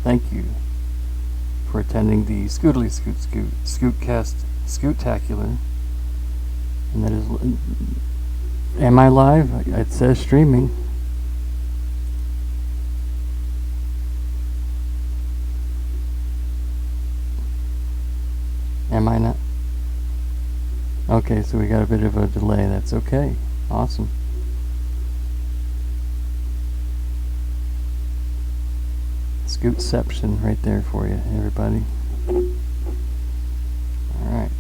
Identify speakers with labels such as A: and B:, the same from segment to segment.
A: thank you for attending the Scootly Scootcast Scootacular. And that is, am I live? It says streaming. Am I not? Okay, so we got a bit of a delay. That's okay. Awesome. Scootception right there for you, everybody. Alright.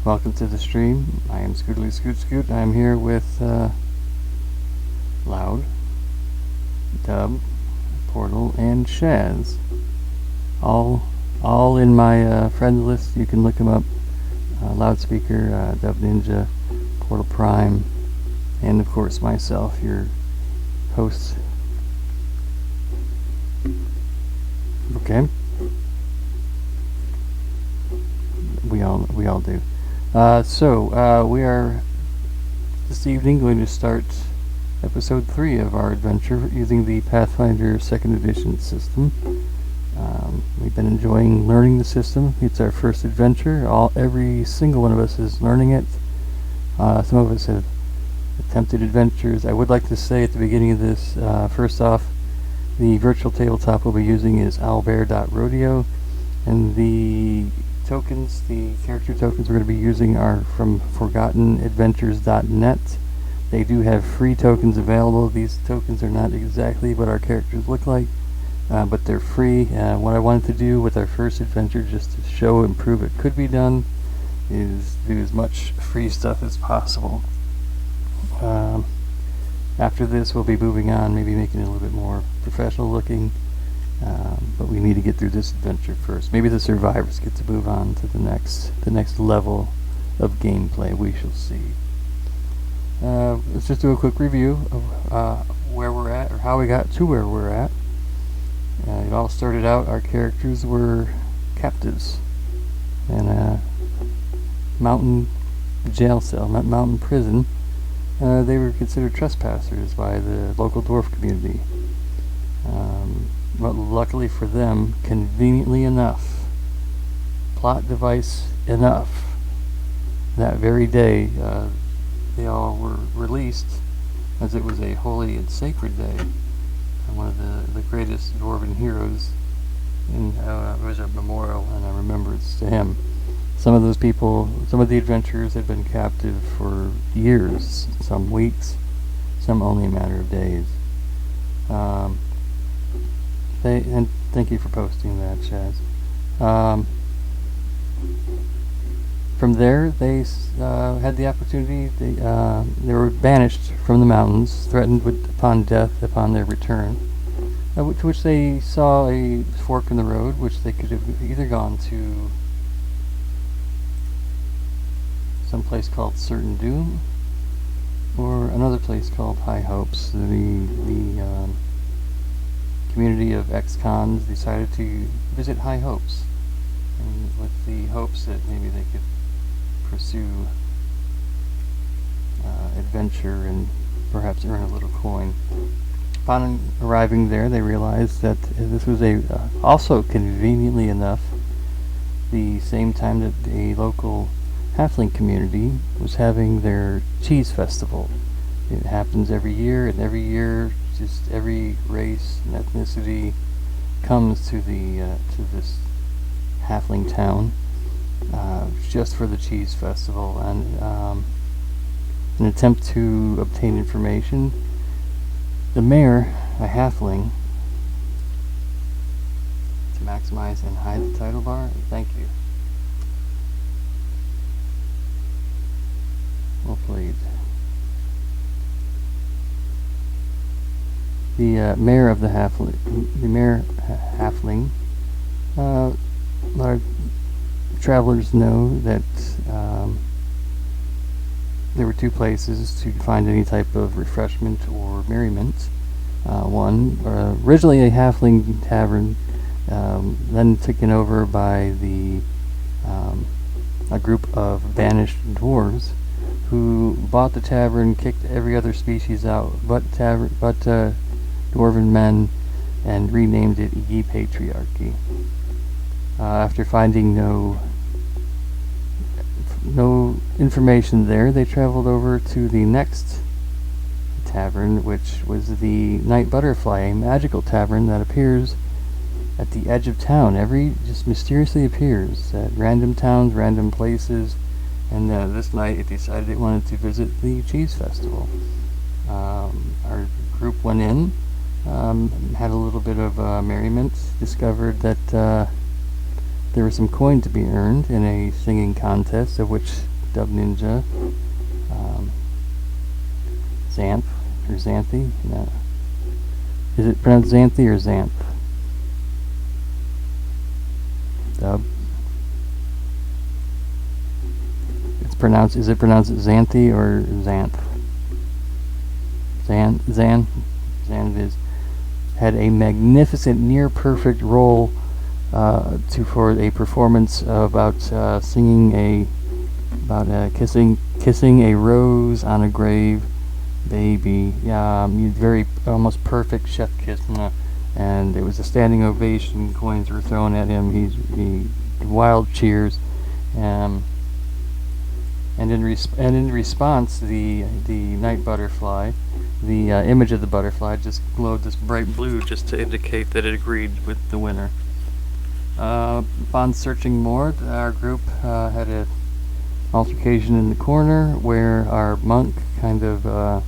A: Welcome to the stream. I am Scootly Scoot. I am here with Loud, Dub, Portal, and Shaz. All in my friend list. You can look them up. Loudspeaker, Dub Ninja, Portal Prime, and of course myself, your host. Okay. We all do. So we are this evening going to start episode 3 of our adventure using the Pathfinder 2nd edition system. We've been enjoying learning the system. It's our first adventure. Every single one of us is learning it. Some of us have attempted adventures. I would like to say at the beginning of this, first off, the virtual tabletop we'll be using is owlbear.rodeo, and the character tokens we're going to be using are from forgottenadventures.net. They do have free tokens available. These tokens are not exactly what our characters look like, but they're free. What I wanted to do with our first adventure, just to show and prove it could be done, is do as much free stuff as possible. After this, we'll be moving on, maybe making it a little bit more professional looking, but we need to get through this adventure first. Maybe the survivors get to move on to the next level of gameplay. We shall see. Let's just do a quick review of where we're at, or how we got to where we're at. It all started out, our characters were captives in a mountain jail cell, mountain prison. They were considered trespassers by the local dwarf community. But luckily for them, conveniently enough, plot device enough, that very day they all were released, as it was a holy and sacred day, and one of the greatest dwarven heroes, and it was a memorial and a remembrance to him. Some of those people, some of the adventurers had been captive for years, some weeks, some only a matter of days. And thank you for posting that, Chaz. From there, they had the opportunity. They were banished from the mountains, threatened upon death upon their return. To which they saw a fork in the road, which they could have either gone to some place called Certain Doom, or another place called High Hopes. The community of ex-cons decided to visit High Hopes, and with the hopes that maybe they could pursue adventure and perhaps earn a little coin. Upon arriving there, they realized that this was also conveniently enough, the same time that a local halfling community was having their cheese festival. It happens every year, and every year just every race and ethnicity comes to this halfling town just for the cheese festival. And an attempt to obtain information, the mayor, a halfling, to maximize and hide the title bar. Thank you. Well played. The mayor of the halfling, our travelers know that there were two places to find any type of refreshment or merriment. One, originally a halfling tavern, then taken over by a group of banished dwarves, who bought the tavern, kicked every other species out but dwarven men, and renamed it Ye Patriarchy. After finding no information there, they traveled over to the next tavern, which was the Night Butterfly, a magical tavern that appears at the edge of town. Just mysteriously appears at random towns, random places, and this night it decided it wanted to visit the cheese festival. Our group went in, had a little bit of merriment, discovered that there was some coin to be earned in a singing contest, of which Dub Ninja, Xanth, or Xanthi? No. Is it pronounced Xanthi or Xanth? Dub? Is it pronounced Xanthi or Xanth? Xan it is. Had a magnificent, near-perfect roll for a performance about kissing a rose on a grave baby. Very almost perfect chef kiss, and it was a standing ovation. Coins were thrown at him. He wild cheers, and in response, the night butterfly, the image of the butterfly, just glowed this bright blue, just to indicate that it agreed with the winner. Upon searching more, our group had an altercation in the corner where our monk kind of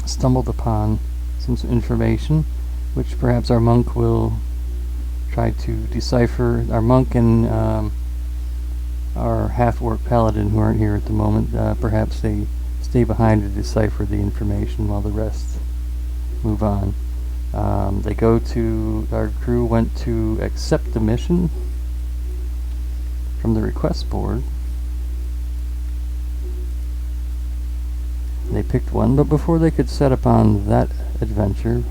A: stumbled upon some information, which perhaps our monk will try to decipher. Our monk and our half-orc paladin, who aren't here at the moment, perhaps they stay behind to decipher the information while the rest move on. Our crew went to accept the mission from the request board. They picked one, but before they could set upon that adventure,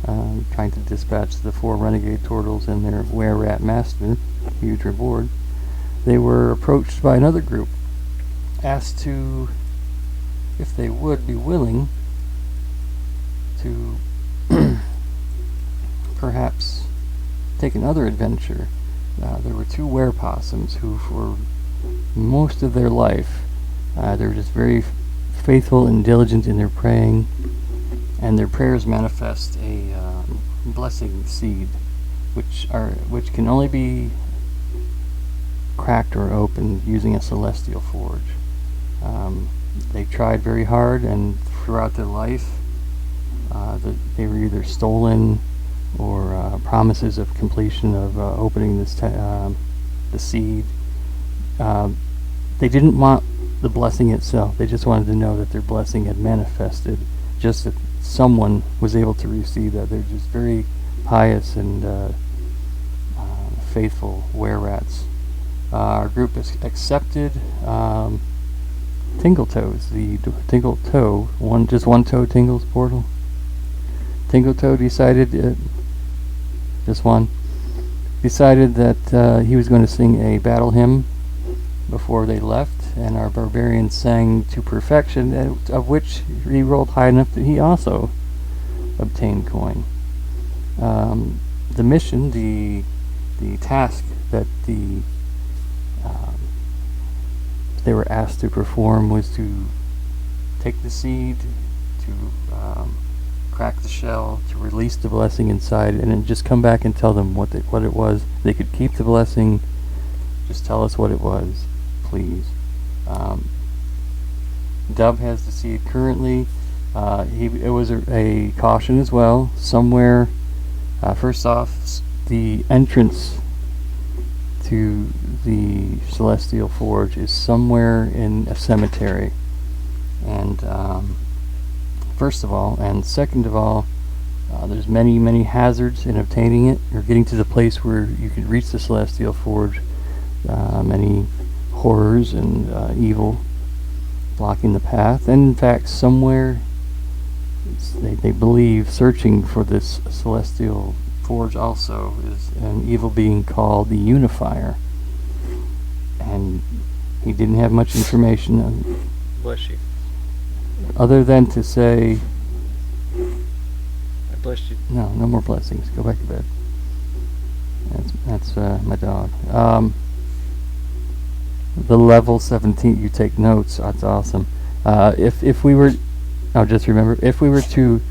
A: trying to dispatch the 4 renegade turtles and their were-rat master, huge reward, they were approached by another group, asked to, if they would be willing to perhaps take another adventure. There were 2 WerePossums who, for most of their life, they were just very faithful and diligent in their praying, and their prayers manifest a blessing seed, which can only be cracked or opened using a celestial forge. They tried very hard, and throughout their life, they were either stolen or promises of completion of opening the seed. They didn't want the blessing itself. They just wanted to know that their blessing had manifested, just that someone was able to receive that. They're just very pious and faithful were-rats. Our group has accepted Tingletoes, the Tingletoe, just one toe tingles portal. Tingletoe decided, just one, decided that he was going to sing a battle hymn before they left, and our barbarian sang to perfection, of which he rolled high enough that he also obtained coin. The mission, the task that they were asked to perform was to take the seed, to crack the shell, to release the blessing inside, and then just come back and tell them what it was. They could keep the blessing. Just tell us what it was, please. Dub has the seed currently. It was a caution as well. Somewhere, first off, the entrance to the Celestial Forge is somewhere in a cemetery. And first of all, and second of all, there's many hazards in obtaining it or getting to the place where you can reach the Celestial Forge. Many horrors and evil blocking the path. And in fact, somewhere they believe searching for this Celestial Forge also is an evil being called the Unifier. And he didn't have much information on,
B: bless you,
A: other than to say,
B: I
A: Bless you. No more blessings. Go back to bed. That's my dog. The level 17. You take notes. That's awesome. If we were, I'll just remember. If we were to,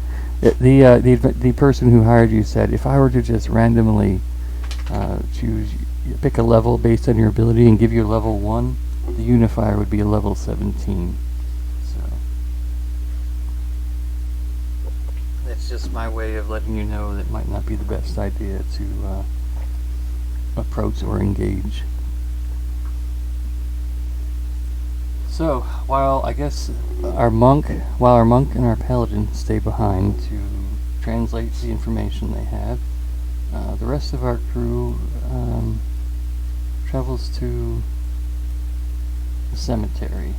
A: the person who hired you said, if I were to just randomly pick a level based on your ability and give you a level 1, the unifier would be a level 17. So that's just my way of letting you know that might not be the best idea to approach or engage. So while our monk and our paladin stay behind to translate the information they have, the rest of our crew travels to the cemetery,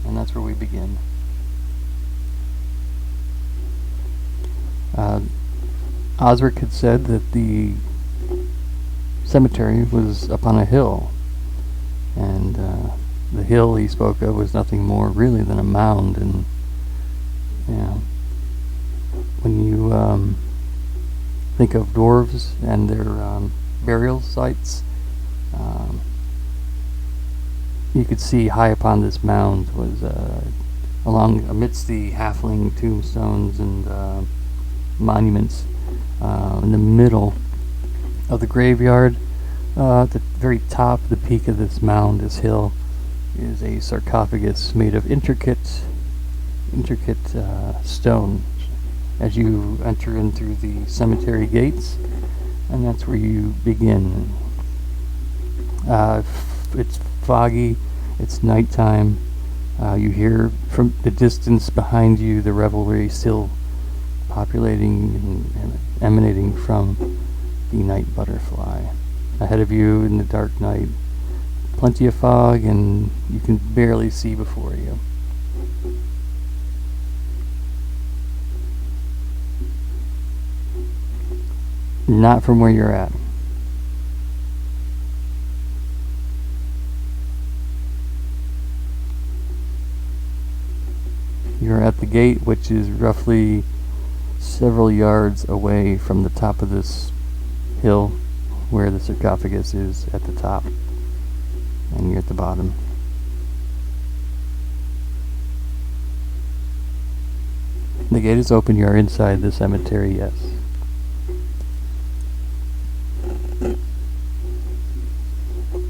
A: and that's where we begin. Osric had said that the cemetery was up on a hill, and the hill he spoke of was nothing more really than a mound. And when you think of dwarves and their burial sites, you could see high upon this mound was amidst the halfling tombstones and monuments, in the middle of the graveyard, at the very top, the peak of this mound, this hill, is a sarcophagus made of intricate stone as you enter in through the cemetery gates, and that's where you begin. It's foggy, it's nighttime, you hear from the distance behind you the revelry still populating and emanating from the night butterfly. Ahead of you in the dark night, plenty of fog, and you can barely see before you. Not from where you're at. You're at the gate, which is roughly several yards away from the top of this hill where the sarcophagus is at the top, and you're at the bottom. The gate is open. You are inside the cemetery, yes.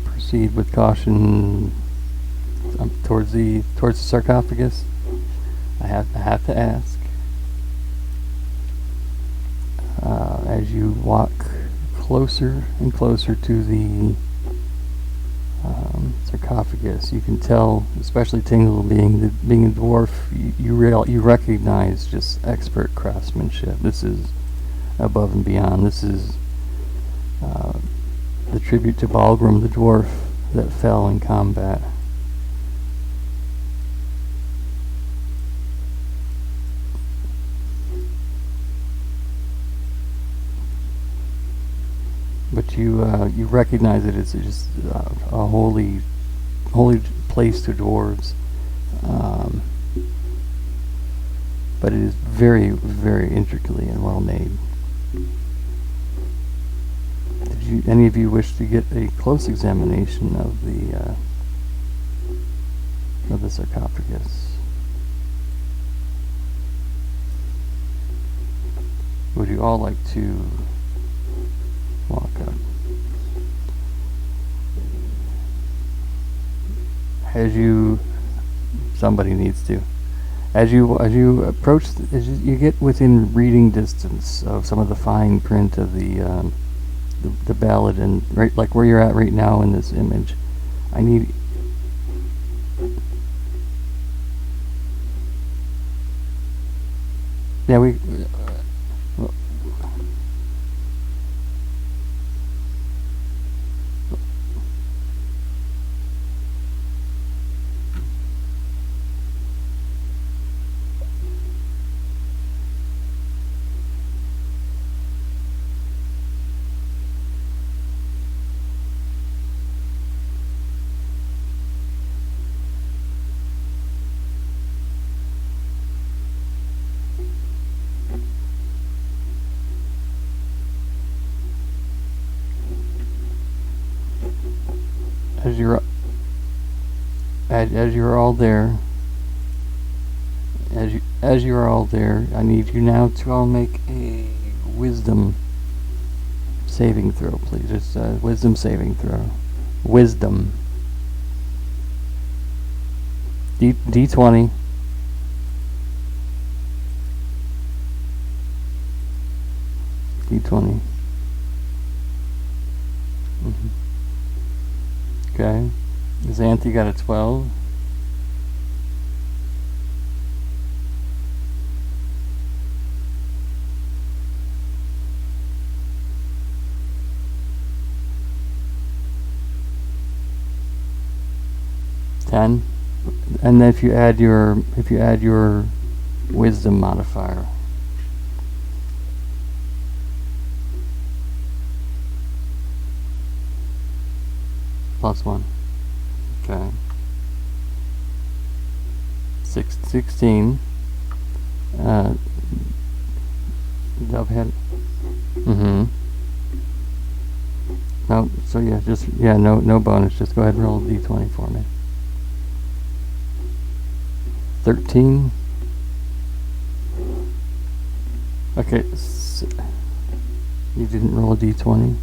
A: Proceed with caution towards the sarcophagus. I have to ask, as you walk closer and closer to the sarcophagus, you can tell, especially Tingle being a dwarf, you recognize just expert craftsmanship. This is above and beyond. This is the tribute to Balgrim, the dwarf that fell in combat. But you recognize it as just a holy place to dwarves, but it is very, very intricately and well made. Did any of you wish to get a close examination of the sarcophagus? Would you all like to walk up? Somebody needs to. As you approach, as you get within reading distance of some of the fine print of the ballad, and right like where you're at right now in this image, I need. Yeah, we. as you're all there, as you're all there, I need you now to all make a wisdom saving throw, please. Just a wisdom saving throw. Wisdom. D20. D20. Okay. Xanthi got a 12. And then if you add your wisdom modifier. +1. Okay. 16. Dove had. No, so yeah, no bonus. Just go ahead and roll a d20 for me. 13. Okay, you didn't roll a d20.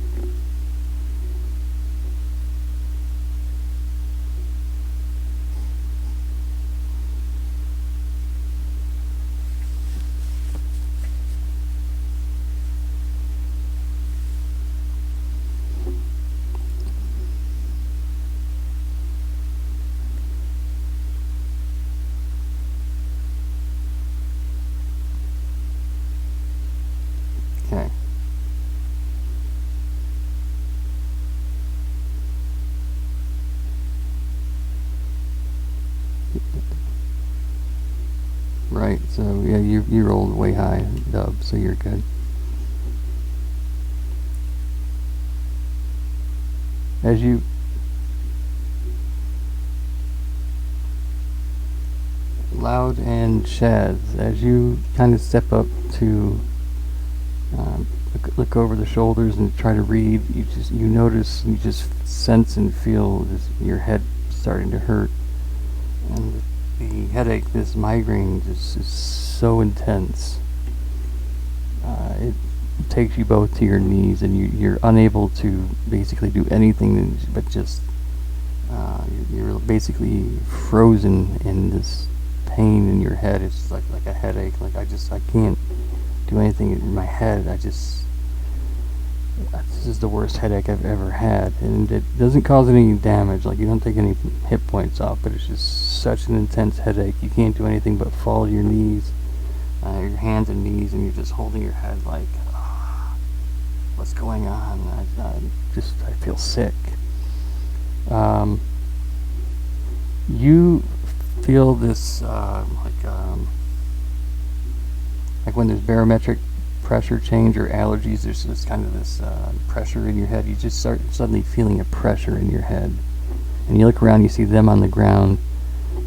A: Okay. Right, so yeah, you rolled way high, Dub, so you're good. As you Loud and Shaz, as you kind of step up to look over the shoulders and try to read, you notice, you just sense and feel your head starting to hurt, and the headache, this migraine, just is so intense. It takes you both to your knees, and you're unable to basically do anything but just you're basically frozen in this pain in your head. It's like a headache. Like I can't do anything in my head. This is the worst headache I've ever had, and it doesn't cause any damage. Like you don't take any hit points off, but it's just such an intense headache. You can't do anything but fall to your knees, your hands and knees, and you're just holding your head like, what's going on? I feel sick. You feel this like when there's barometric pressure change or allergies, there's this kind of this pressure in your head. You just start suddenly feeling a pressure in your head, and you look around, you see them on the ground.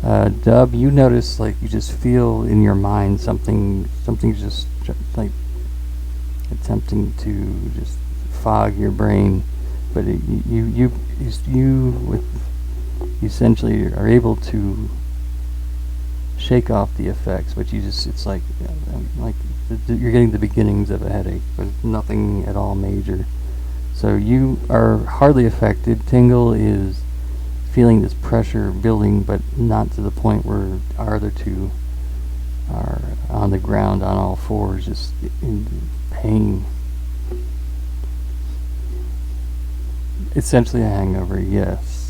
A: Dub, you notice like you just feel in your mind something's just like attempting to just fog your brain, but you essentially are able to shake off the effects, but it's like you're getting the beginnings of a headache, but nothing at all major. So you are hardly affected. Tingle is feeling this pressure building, but not to the point where our other two are on the ground on all fours, just in pain. Essentially a hangover, yes.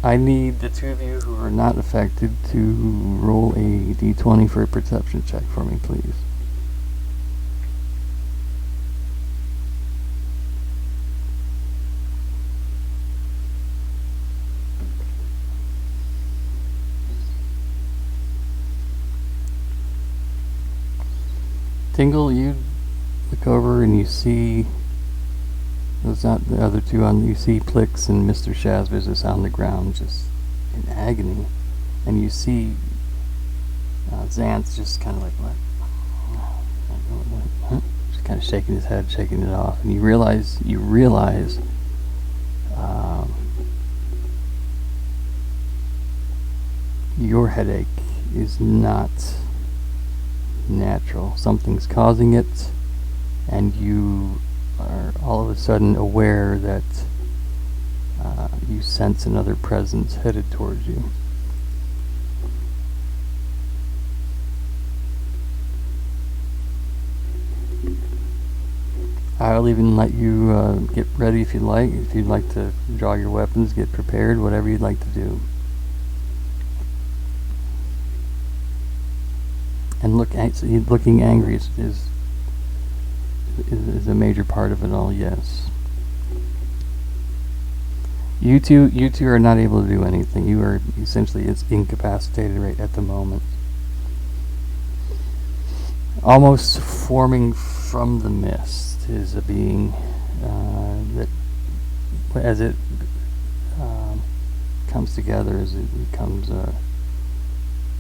A: I need the two of you who are not affected to roll a d20 for a perception check for me, please. Tingle, you look over and you see those not the other two on. You see Plix and Mr. Shazvis on the ground, just in agony, and you see Xanth just kind of like what? Just kind of shaking his head, shaking it off, and you realize your headache is not natural. Something's causing it, and you are all of a sudden aware that you sense another presence headed towards you. I'll even let you get ready if you'd like. If you'd like to draw your weapons, get prepared, whatever you'd like to do. And looking angry is a major part of it all, yes. You two are not able to do anything. You are essentially incapacitated right at the moment. Almost forming from the mist is a being that, as it comes together, as it becomes a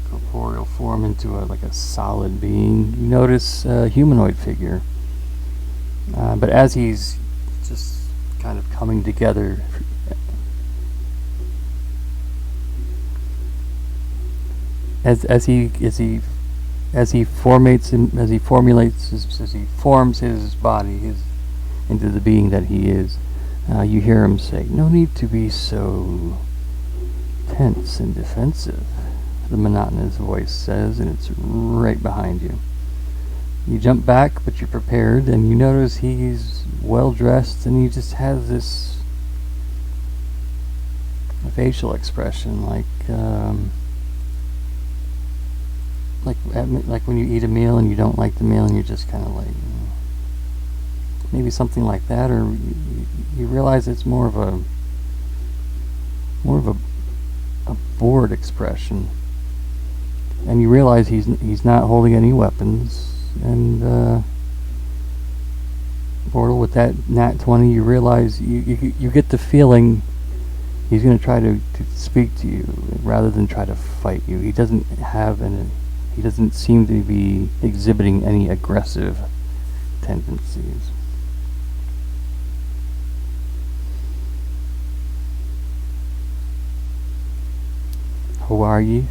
A: corporeal form into like a solid being, you notice a humanoid figure. But as he's just kind of coming together, as he forms his body into the being that he is, you hear him say, "No need to be so tense and defensive," the monotonous voice says, and it's right behind you. You jump back, but you're prepared, and you notice he's well dressed, and he just has this facial expression like when you eat a meal and you don't like the meal, and you're just kind of like, maybe something like that, or you realize it's more of a bored expression, and you realize he's not holding any weapons. And Bortle, with that nat 20, you realize you get the feeling he's going to try to speak to you rather than try to fight you. He doesn't seem to be exhibiting any aggressive tendencies. Who are ye?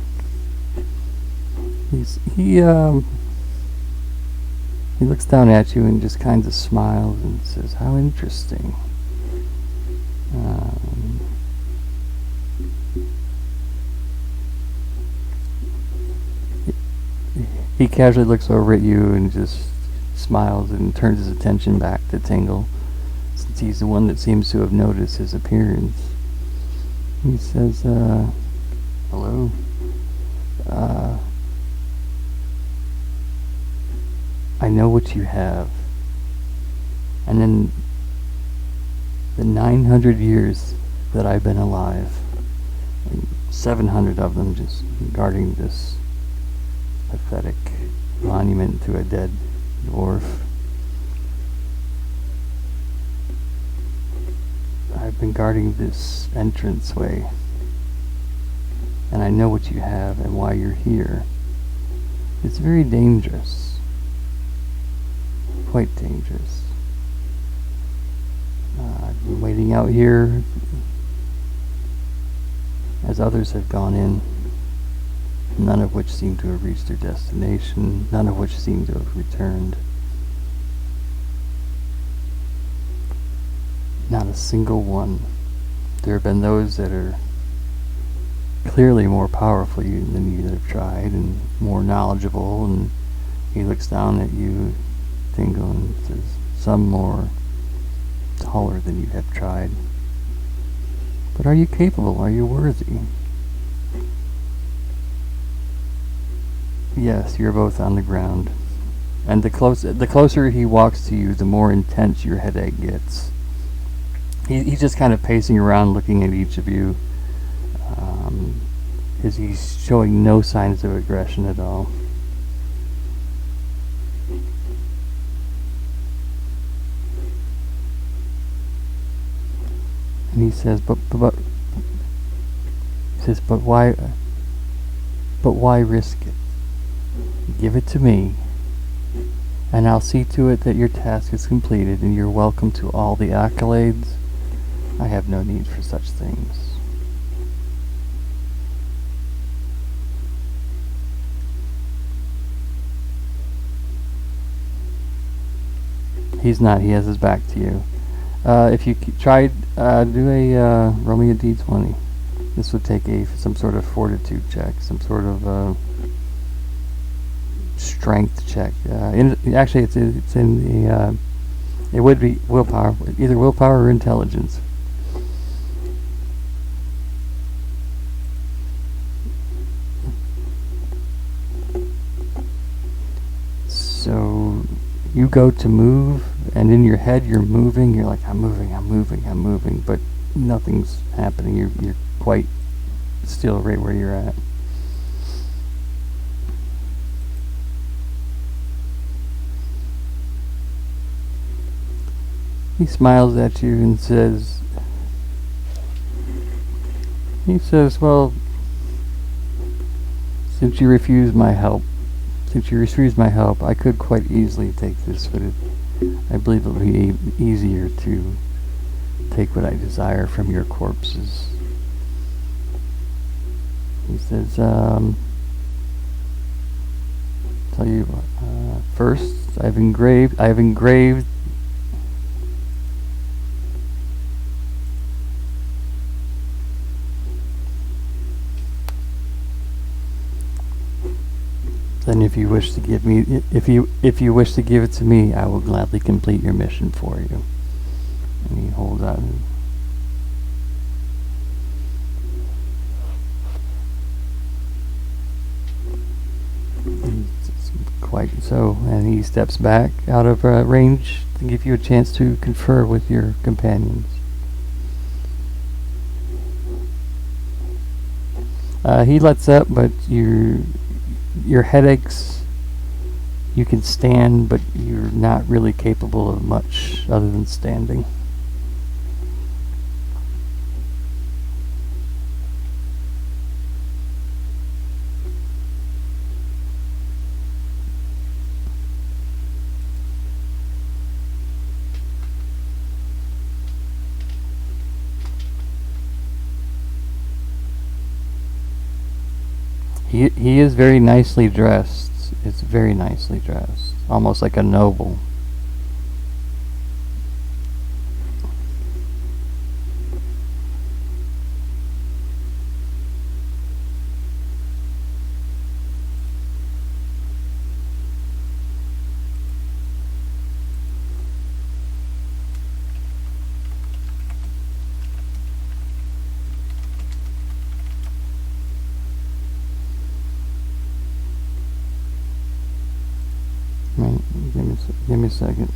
A: He looks down at you and just kind of smiles and says, "How interesting." He casually looks over at you and just smiles and turns his attention back to Tingle, since he's the one that seems to have noticed his appearance. He says, "Hello. I know what you have. And in the 900 years that I've been alive, 700 of them just guarding this pathetic monument to a dead dwarf, I've been guarding this entranceway, and I know what you have and why you're here. It's very dangerous. Quite dangerous. I've been waiting out here as others have gone in, none of which seem to have reached their destination, none of which seem to have returned. Not a single one. There have been those that are clearly more powerful than you that have tried, and more knowledgeable, and he looks down at you, Tingle, and says, some more taller than you have tried. But are you capable? Are you worthy? Yes, you're both on the ground. And the closer he walks to you, the more intense your headache gets. He's just kind of pacing around, looking at each of you. He's showing no signs of aggression at all. And he says, but why risk it? Give it to me, and I'll see to it that your task is completed, and you're welcome to all the accolades. I have no need for such things. He's not. He has his back to you. If you try, do a roll me a d20. This would take some sort of fortitude check, some sort of strength check. Actually, it's in the. It would be willpower, either willpower or intelligence. So you go to move, and in your head you're moving. You're like, I'm moving, but nothing's happening. You're quite still right where you're at. He smiles at you and says, well, since you refused my help, I could quite easily take this, but I believe it'll be easier to take what I desire from your corpses. He says, tell you what, first, I've engraved then if you wish to give it to me, I will gladly complete your mission for you. And he holds out. Quite so, and he steps back out of range to give you a chance to confer with your companions. He lets up, but your headaches, you can stand, but you're not really capable of much other than standing. He is very nicely dressed. It's very nicely dressed, almost like a noble. Right, give me a second.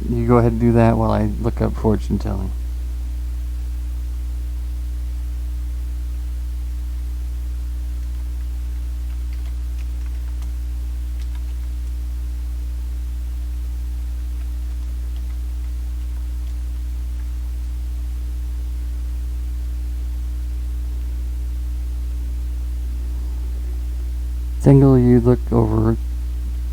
A: You go ahead and do that while I look up fortune telling. Tingle, you look over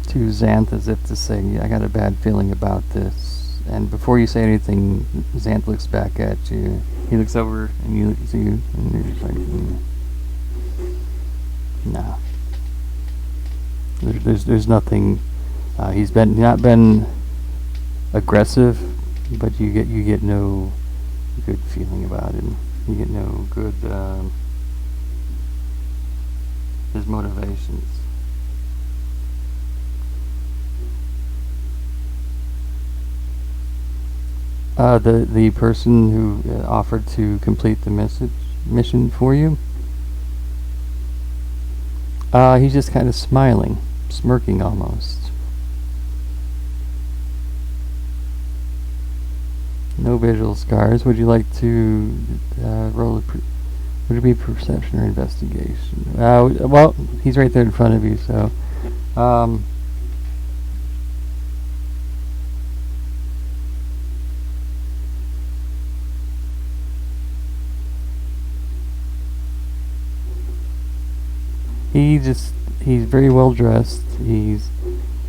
A: to Xanth as if to say, I got a bad feeling about this. And before you say anything, Xanth looks back at you. He looks over and you look at you, and you're just like, nah. There's nothing. He's not been aggressive, but you get no good feeling about him. You get no good his motivations. The person who offered to complete the mission for you, he's just kind of smiling, smirking almost. No visual scars. Would you like to roll would it be perception or investigation? Well, he's right there in front of you, so he's very well dressed. He's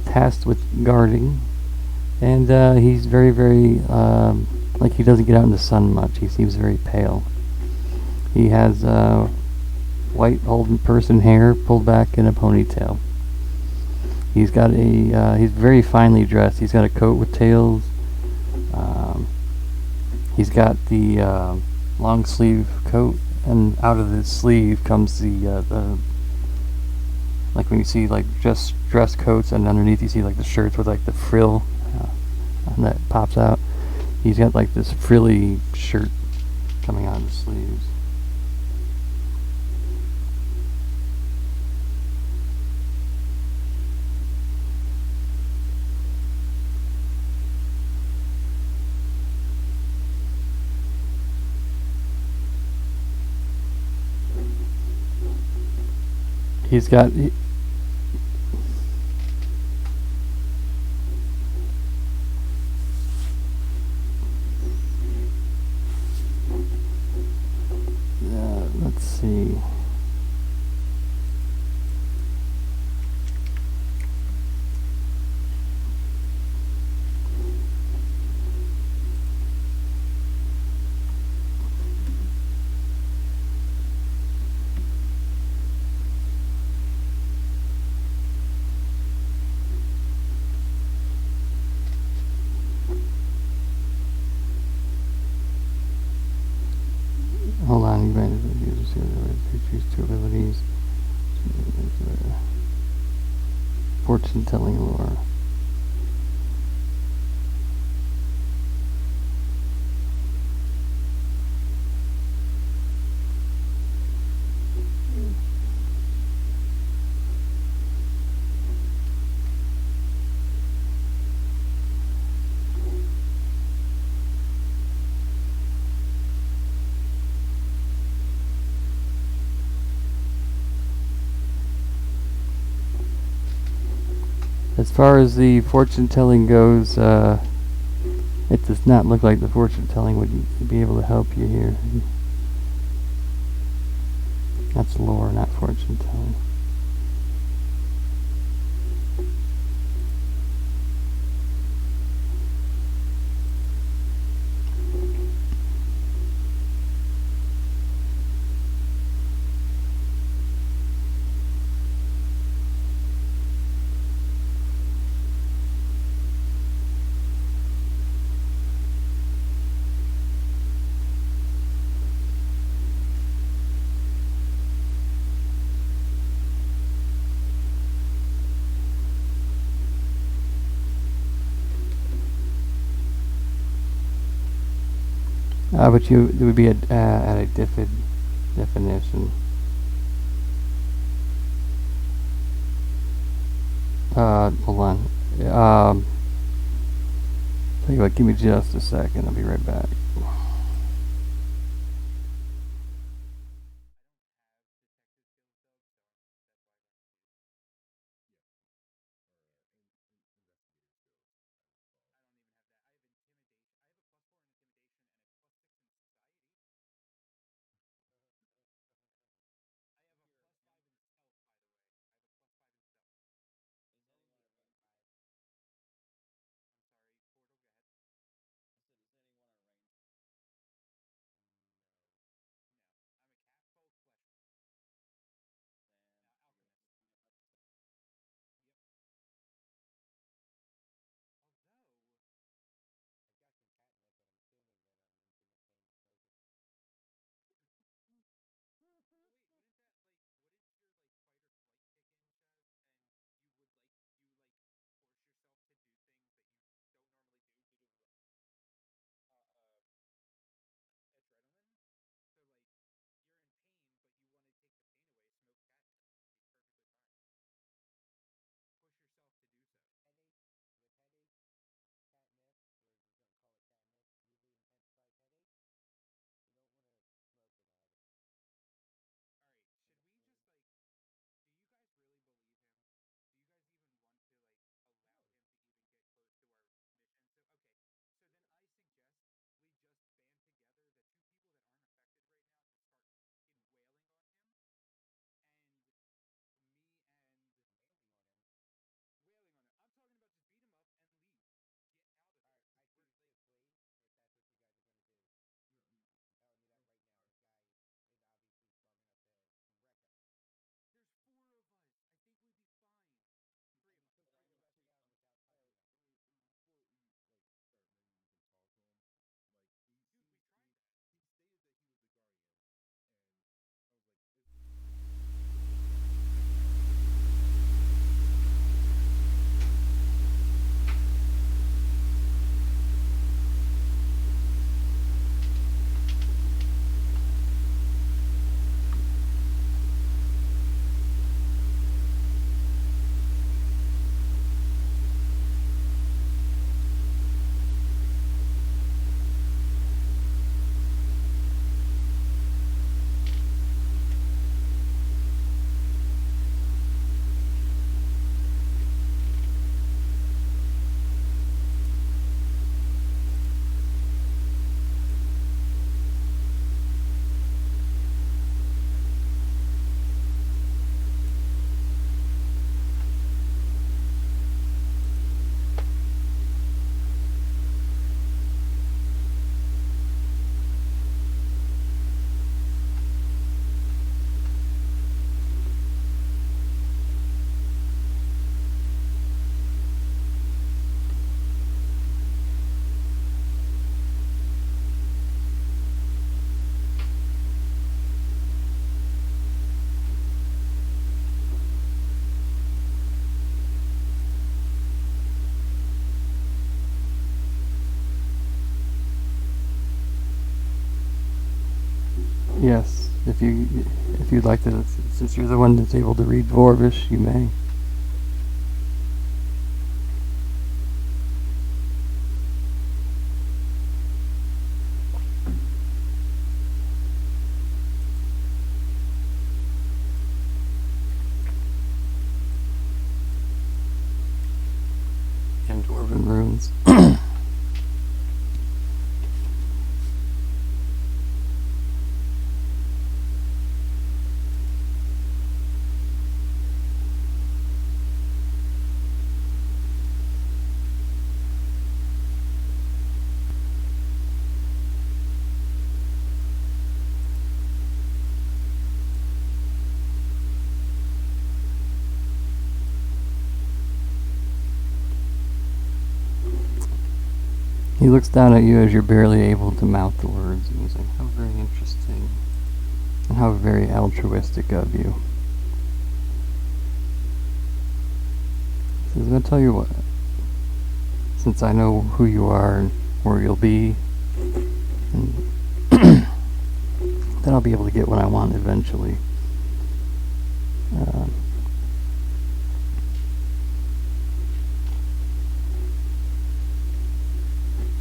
A: tasked with guarding, and he's very like he doesn't get out in the sun much. He seems very pale. He has white old person hair pulled back in a ponytail. He's got he's very finely dressed. He's got a coat with tails. He's got the long sleeve coat, and out of his sleeve comes the like when you see like just dress coats, and underneath you see like the shirts with like the frill that pops out. He's got like this frilly shirt coming out of the sleeves. He's got let's see. Hold on, you might choose two abilities. Fortune telling lore. As far as the fortune telling goes, it does not look like the fortune telling would be able to help you here. That's lore, not fortune telling. But it would be at a definition. Hold on. Tell you what, give me just a second. I'll be right back. Yes, if you'd like to, since you're the one that's able to read Dwarvish, you may. And Dwarven runes. He looks down at you as you're barely able to mouth the words, and he's like, "How very interesting, and how very altruistic of you." He says, "I'm going to tell you what, since I know who you are and where you'll be, and then I'll be able to get what I want eventually.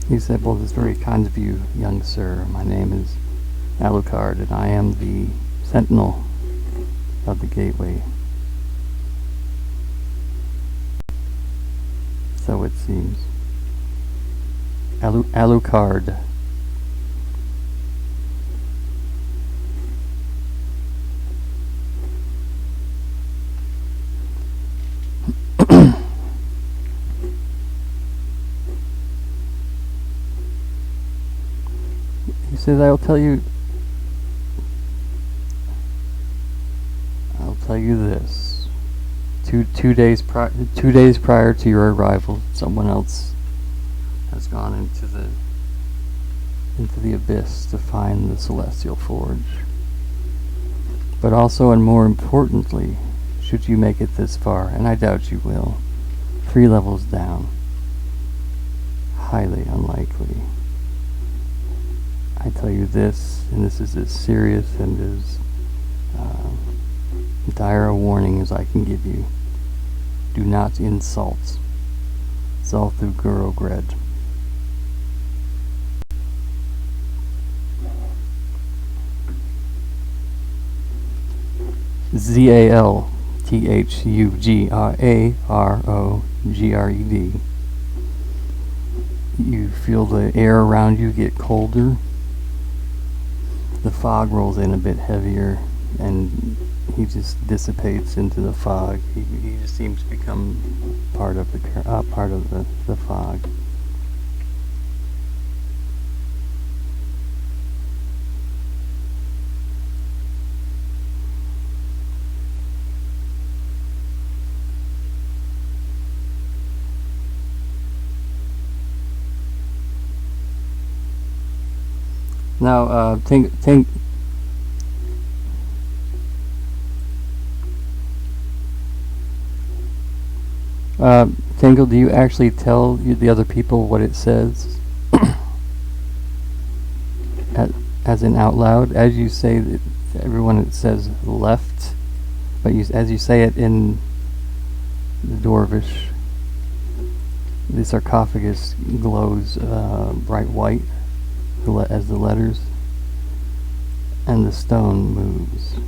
A: He said, "Well, it's very kind of you, young sir. My name is Alucard, and I am the sentinel of the gateway. So it seems. Alucard." He says, I'll tell you this. Two days prior to your arrival, someone else has gone into the abyss to find the Celestial Forge. But also, and more importantly, should you make it this far, and I doubt you will, 3 levels down, highly unlikely. I tell you this, and this is as serious and as dire a warning as I can give you. Do not insult Zalthugurogred. Zalthuguragred. You feel the air around you get colder. The fog rolls in a bit heavier, and he just dissipates into the fog. He just seems to become part of the fog. Now, Tingle, do you actually tell the other people what it says? As in out loud? As you say that everyone, it says left, but as you say it in the Dwarvish, the sarcophagus glows bright white as the letters, and the stone moves.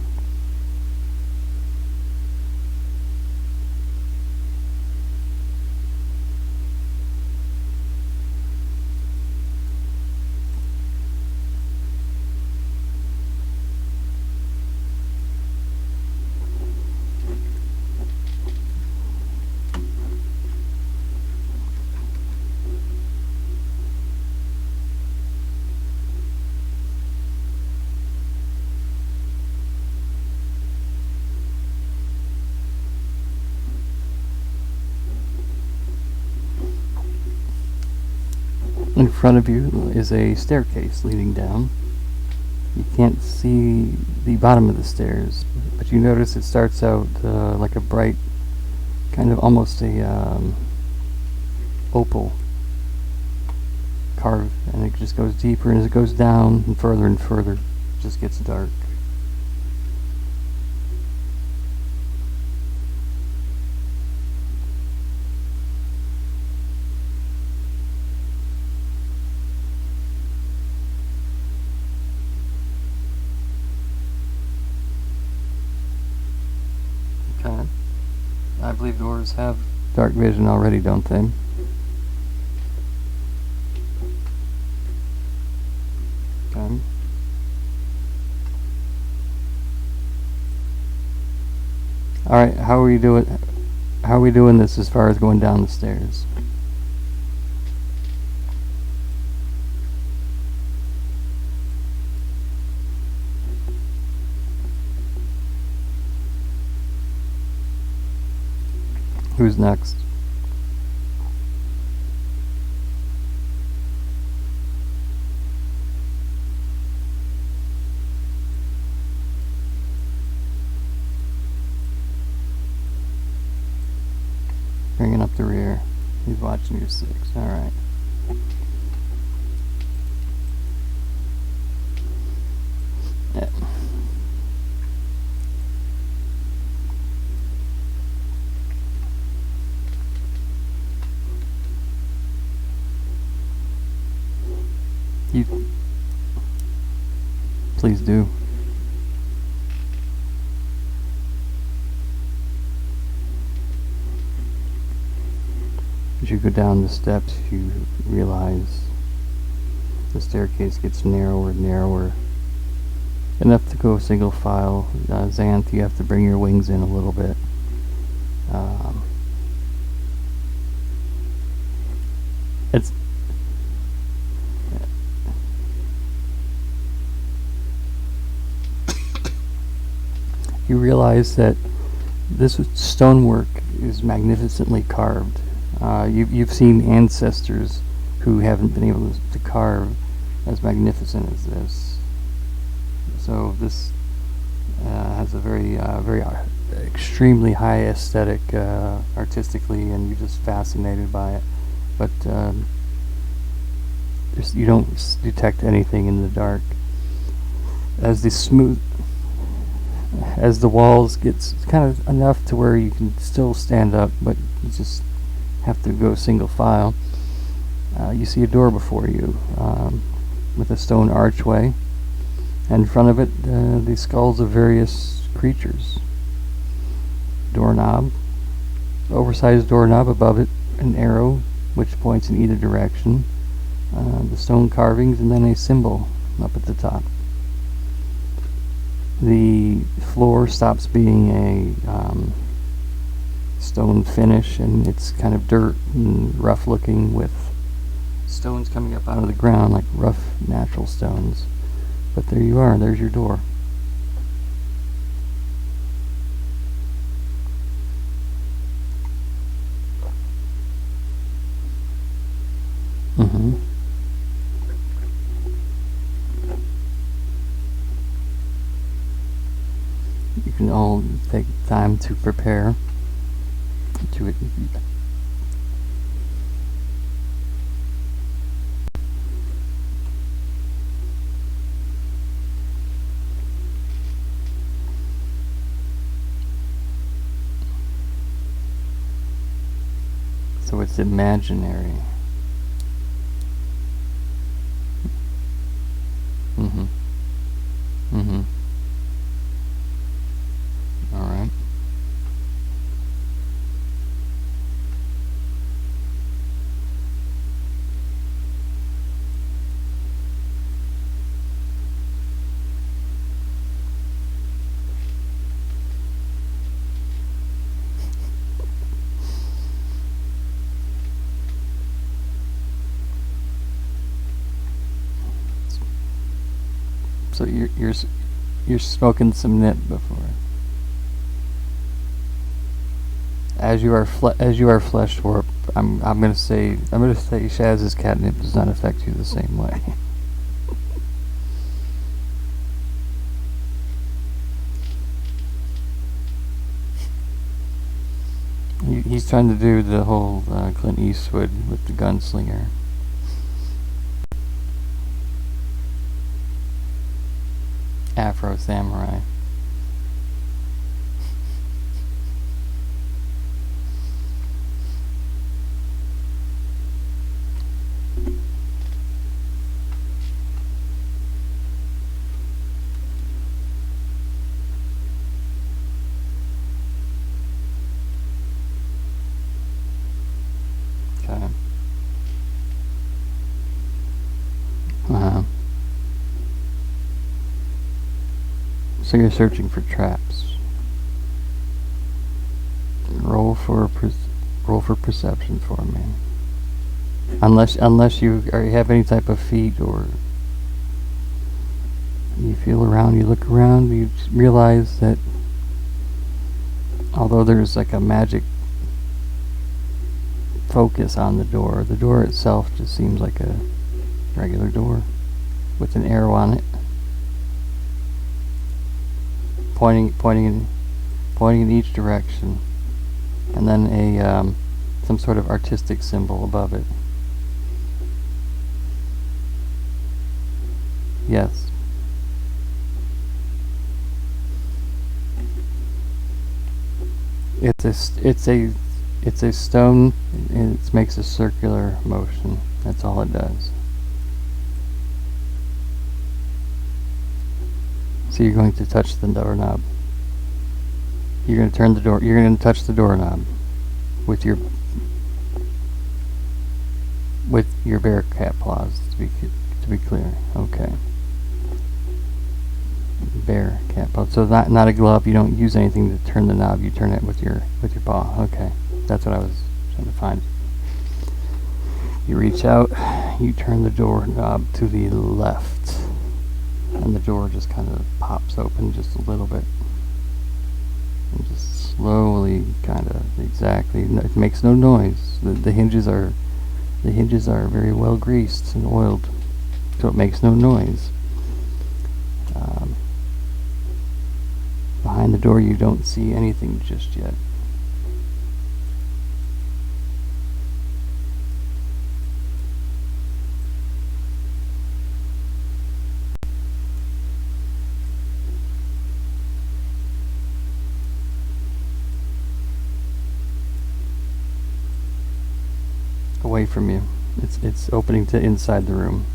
A: In front of you is a staircase leading down. You can't see the bottom of the stairs, but you notice it starts out like a bright, kind of almost a opal carved, and it just goes deeper, and as it goes down and further, just gets dark. Okay. I believe dwarves have dark vision already, don't they? Okay. All right. How are we doing? How are we doing this as far as going down the stairs? Who's next? Bringing up the rear. He's watching your 6. All right. Yeah. Please do. As you go down the steps, you realize the staircase gets narrower and narrower. Enough to go single file. Xanth, you have to bring your wings in a little bit. It's you realize that this stonework is magnificently carved. You've seen ancestors who haven't been able to carve as magnificent as this. So this has a very extremely high aesthetic artistically, and you're just fascinated by it. But you don't detect anything in the dark. As the walls gets kind of enough to where you can still stand up, but you just have to go single file. You see a door before you with a stone archway. And in front of it, the skulls of various creatures. Doorknob, oversized doorknob, above it an arrow which points in either direction. The stone carvings, and then a symbol up at the top. The floor stops being a stone finish, and it's kind of dirt and rough looking, with stones coming up out of the ground like rough natural stones. But there you are, there's your door. Mm-hmm. You can all take time to prepare to it. So it's imaginary. Mm-hmm. Mm-hmm. All right. So you're smoking some nip before. As you are flesh warp, I'm gonna say Shaz's catnip does not affect you the same way. He's trying to do the whole Clint Eastwood with the gunslinger. Afro Samurai. Okay. So you're searching for traps. Roll for perception for me. Unless you have any type of feat, or you feel around, you look around, you realize that although there's like a magic focus on the door itself just seems like a regular door with an arrow on it, pointing in each direction, and then a some sort of artistic symbol above it. Yes. It's a stone, and it makes a circular motion. That's all it does. So you're going to touch the doorknob. You're going to turn the door. You're going to touch the doorknob with your bear cat paws. To be clear, okay. Bear cat paw. So not a glove. You don't use anything to turn the knob. You turn it with your paw. Okay, that's what I was trying to find. You reach out. You turn the doorknob to the left, and the door just kind of pops open just a little bit, and just slowly, kind of exactly. It makes no noise. The hinges are very well greased and oiled, so it makes no noise. Behind the door, you don't see anything just yet. Away from you. It's opening to inside the room.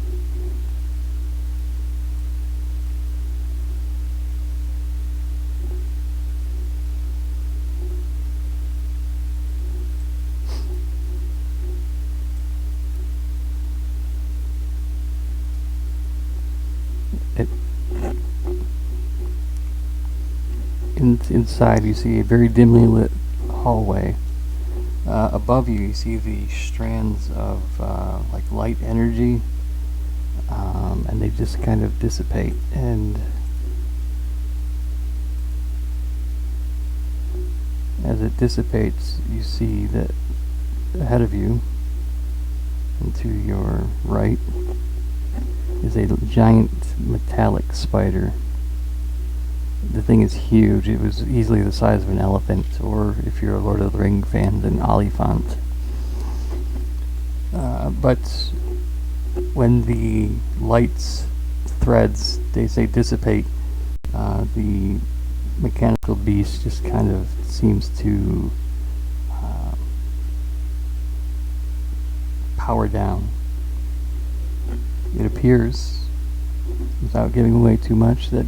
A: Inside, you see a very dimly lit hallway. Above you, you see the strands of like light energy, and they just kind of dissipate. And as it dissipates, you see that ahead of you and to your right is a giant metallic spider. The thing is huge. It was easily the size of an elephant, or if you're a Lord of the Ring fan, an oliphant. But when the light's threads, they say, dissipate, the mechanical beast just kind of seems to power down. It appears, without giving away too much, that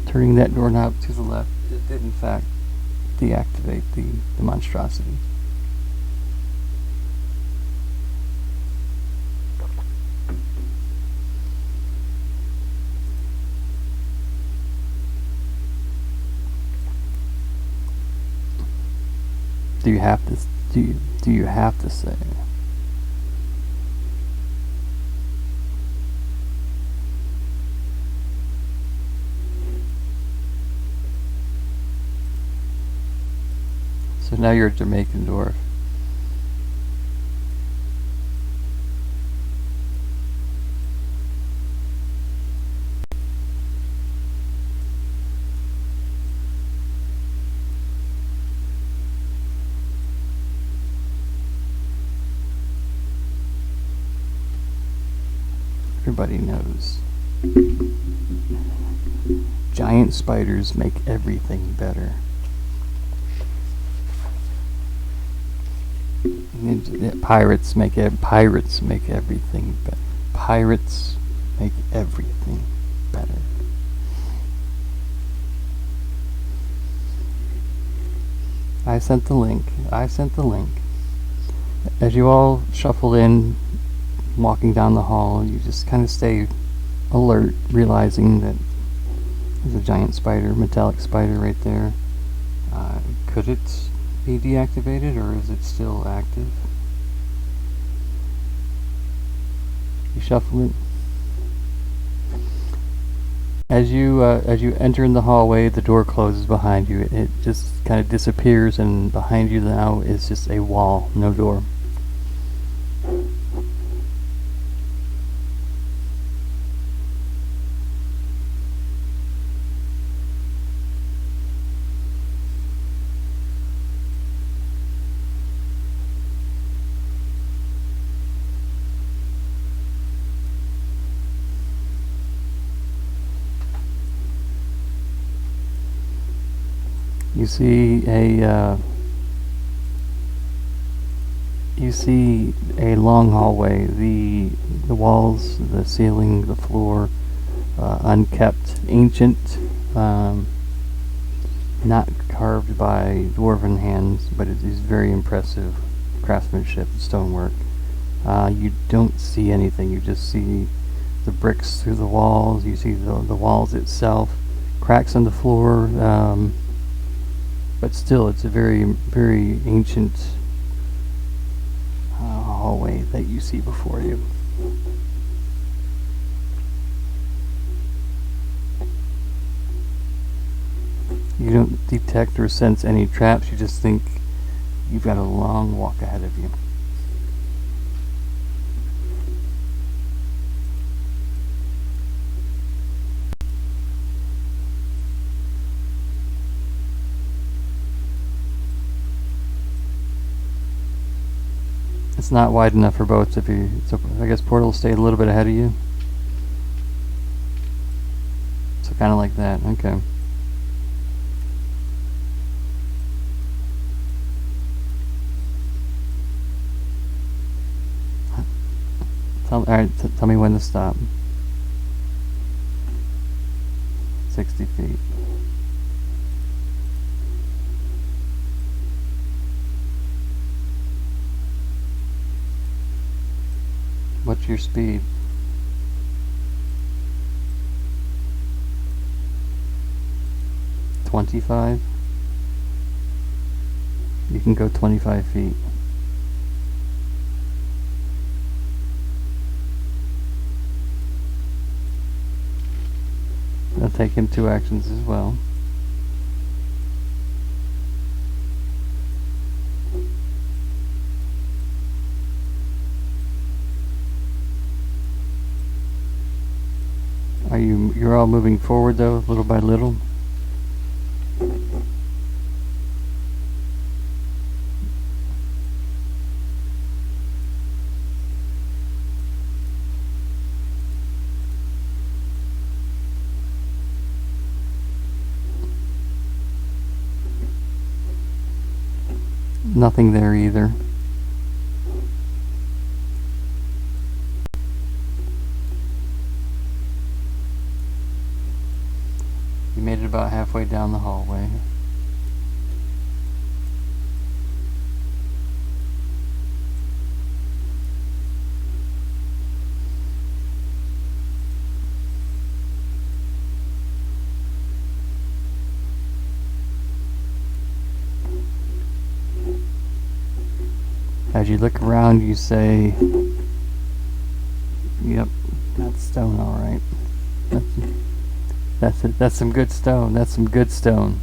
A: turning that doorknob to the left, it did in fact deactivate the monstrosity. Do you have to say? So now you're a Jamaican dwarf. Everybody knows. Giant spiders make everything better. Pirates make everything better. Pirates make everything better. I sent the link. As you all shuffle in, walking down the hall, you just kind of stay alert, realizing that there's a giant spider, metallic spider right there. Could it be deactivated, or is it still active? You shuffle it. As you enter in the hallway, the door closes behind you. It just kind of disappears, and behind you now is just a wall, no door. You see a long hallway. The walls, the ceiling, the floor, unkept, ancient, not carved by dwarven hands, but it is very impressive craftsmanship, stonework. You don't see anything. You just see the bricks through the walls. You see the walls itself, cracks on the floor. But still, it's a very, very ancient hallway that you see before you. You don't detect or sense any traps. You just think you've got a long walk ahead of you. It's not wide enough for boats. So I guess portal will stay a little bit ahead of you. So kind of like that. Okay. Alright, tell me when to stop. 60 feet. What's your speed? 25? You can go 25 feet. That'll take him 2 actions as well. You're all moving forward though, little by little? Nothing there either. You made it about halfway down the hallway. As you look around, you say, "Yep, that's stone, all right. That's it. That's some good stone. That's some good stone."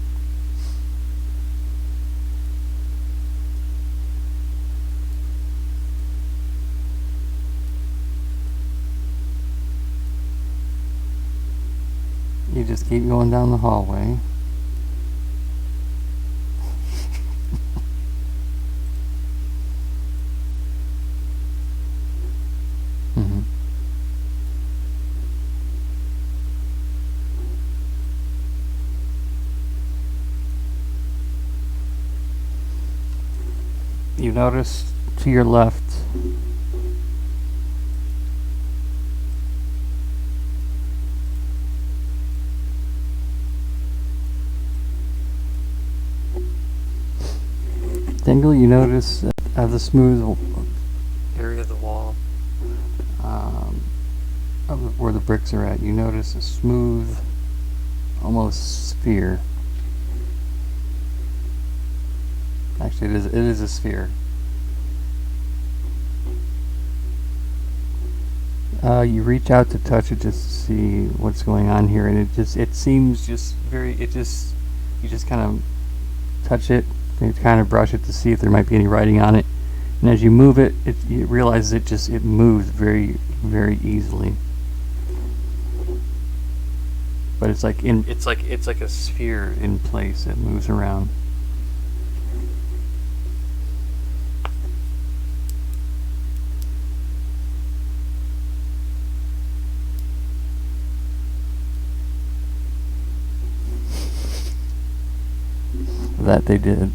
A: You just keep going down the hallway. You notice to your left Dingle, you notice the smooth area of the wall where the bricks are at, you notice a smooth, almost sphere. Actually, it is a sphere. You reach out to touch it just to see what's going on here, and it seems just very, you just kind of touch it, and kind of brush it to see if there might be any writing on it. And as you move it, you realize it moves very, very easily. But it's like a sphere in place. It moves around. That they did.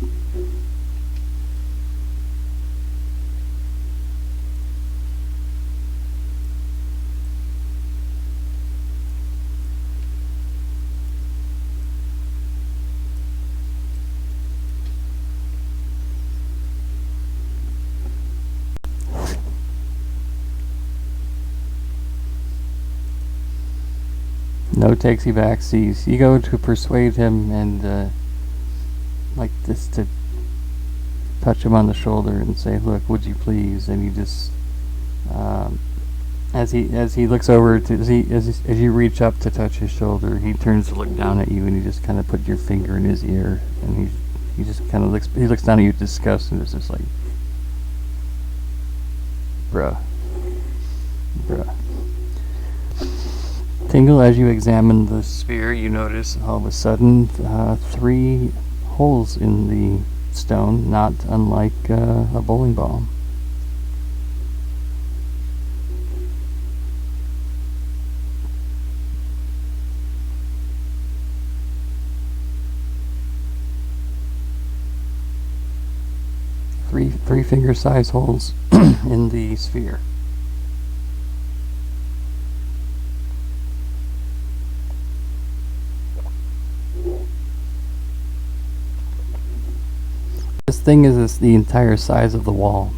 A: No takesy backsies. You go to persuade him and like this to touch him on the shoulder and say, "Look, would you please?" And you just as he looks over to as you reach up to touch his shoulder, he turns to look down at you, and you just kind of put your finger in his ear, and he just kind of looks down at you with disgust, and it's just like, bruh. Tingle, as you examine the sphere, you notice all of a sudden 3 holes in the stone, not unlike a bowling ball. Three finger size holes in the sphere. This thing is the entire size of the wall.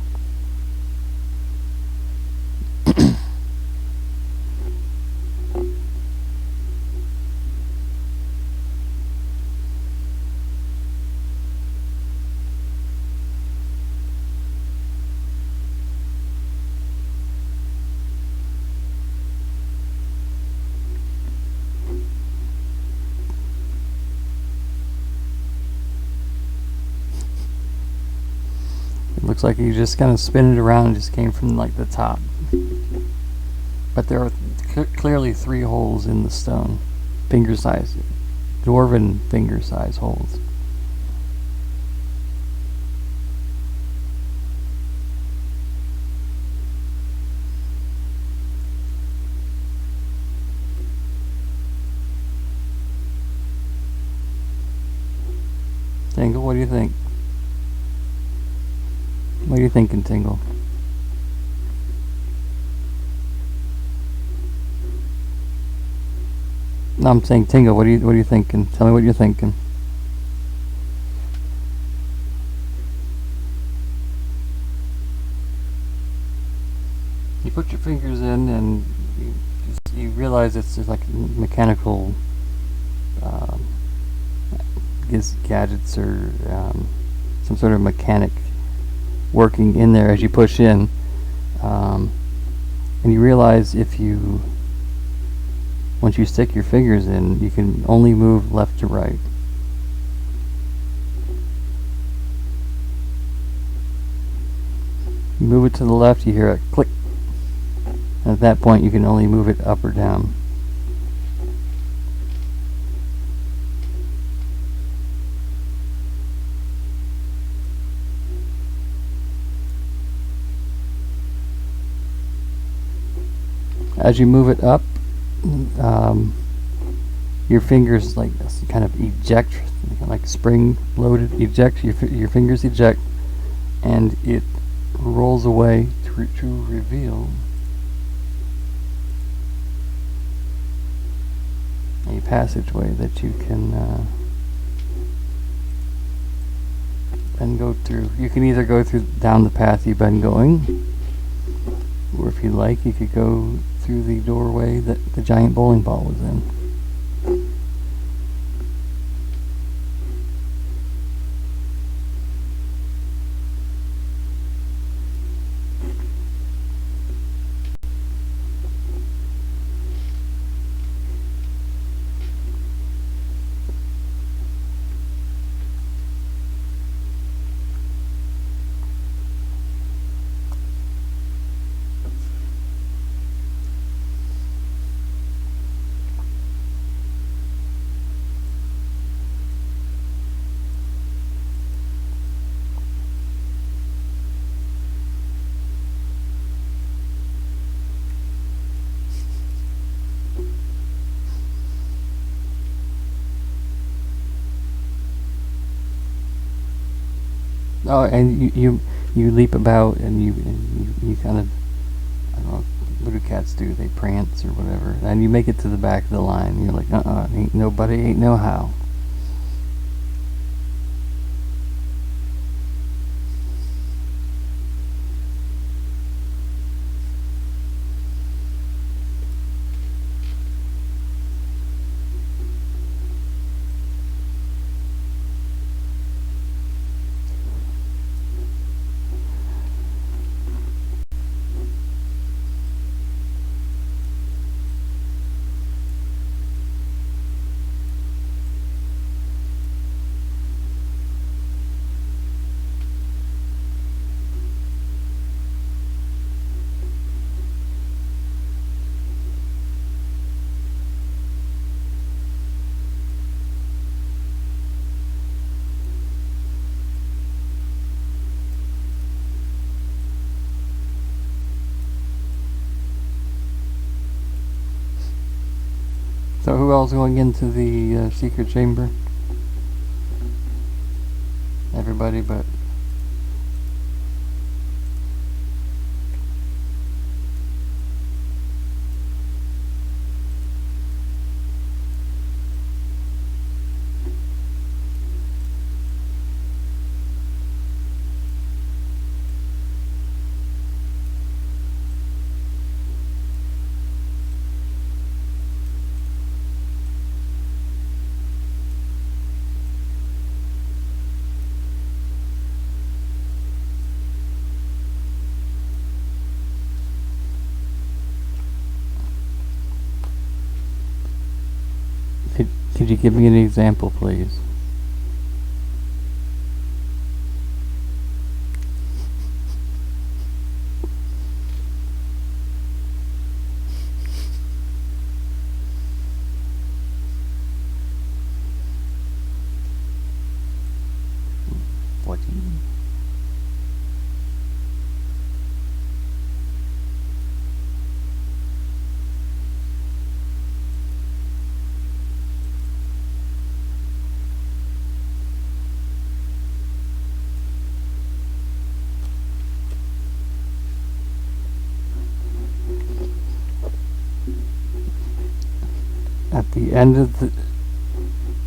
A: Looks like you just kind of spin it around and just came from like the top. But there are clearly 3 holes in the stone. Finger size. Dwarven finger size holes. Tingle, what do you think? What are you thinking, Tingle? No, I'm saying Tingle. What are you thinking? Tell me what you're thinking. You put your fingers in, and you realize it's just like mechanical gadgets or some sort of mechanic working in there as you push in, and you realize once you stick your fingers in, you can only move left to right. You move it to the left, you hear a click, and at that point you can only move it up or down. As you move it up, your fingers like kind of eject, like spring-loaded eject. Your fingers eject, and it rolls away to reveal a passageway that you can then go through. You can either go down the path you've been going, or if you like, you could go through the doorway that the giant bowling ball was in. Oh, and you leap about, and you kind of, I don't know what do cats do? They prance or whatever, and you make it to the back of the line. You're like, ain't nobody, ain't no how. So who else going into the secret chamber? Everybody but... Could you give me an example, please? What do you mean?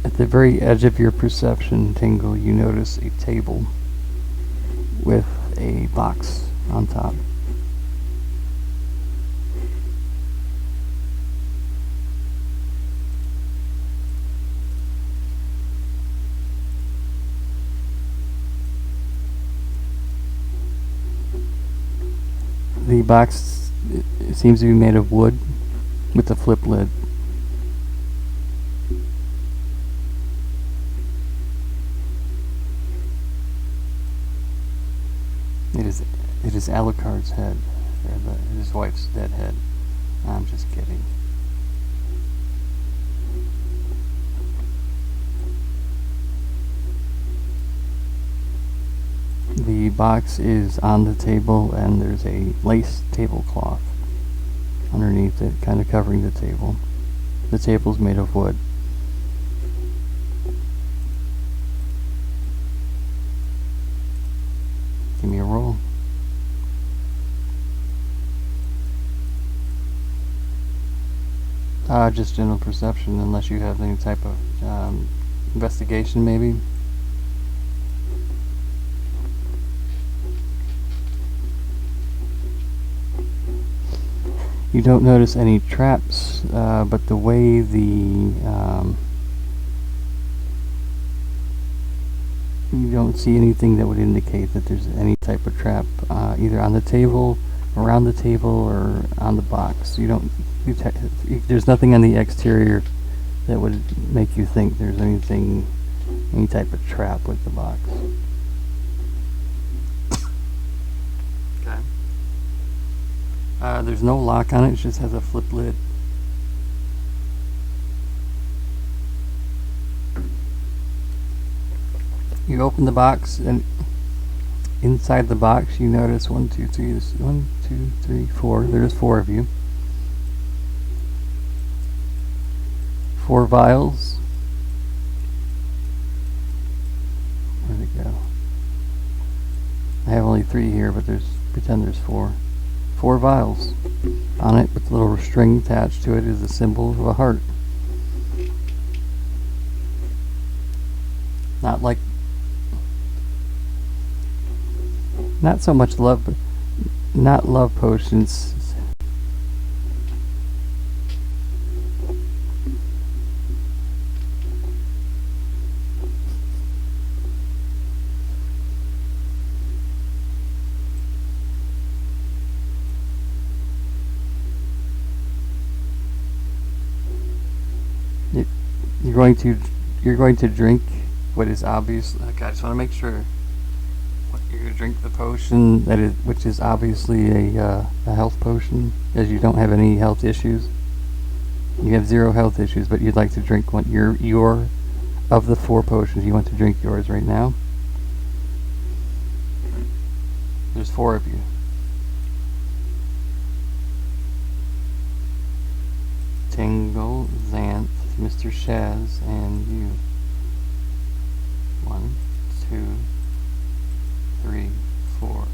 A: At the very edge of your perception, Tingle, you notice a table with a box on top. The box it seems to be made of wood with a flip lid. It is Alucard's head, or his wife's dead head. I'm just kidding. The box is on the table, and there's a lace tablecloth underneath it, kind of covering the table. The table's made of wood. Give me a roll. Just general perception, unless you have any type of investigation, maybe. You don't notice any traps, but the way you don't see anything that would indicate that there's any type of trap, either on the table, around the table, or on the box. There's nothing on the exterior that would make you think there's any type of trap with the box. Okay. There's no lock on it. It just has a flip lid. You open the box, and inside the box you notice 1, 2, 3, 4. There's 4 of you. 4 vials. Where'd it go? I have only 3 here, but pretend there's 4. 4 vials. On it, with a little string attached to it, is a symbol of a heart. Not so much love, but not love potions. You're going to drink what is obvious. Okay, I just want to make sure. You're going to drink the potion which is obviously a health potion, as you don't have any health issues. You have 0 health issues, but you'd like to drink one. Of the 4 potions, you want to drink yours right now. There's 4 of you. Tingle, Xanth, Mr. Shaz, and you. 1, 2, 3, 4.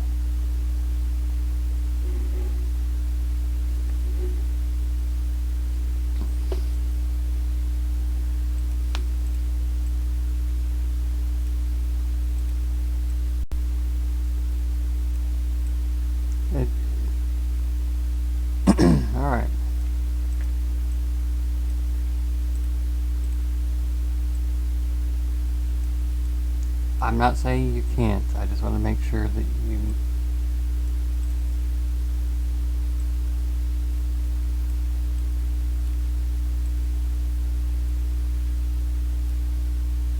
A: All right. I'm not saying you can't. I just want to make sure that you...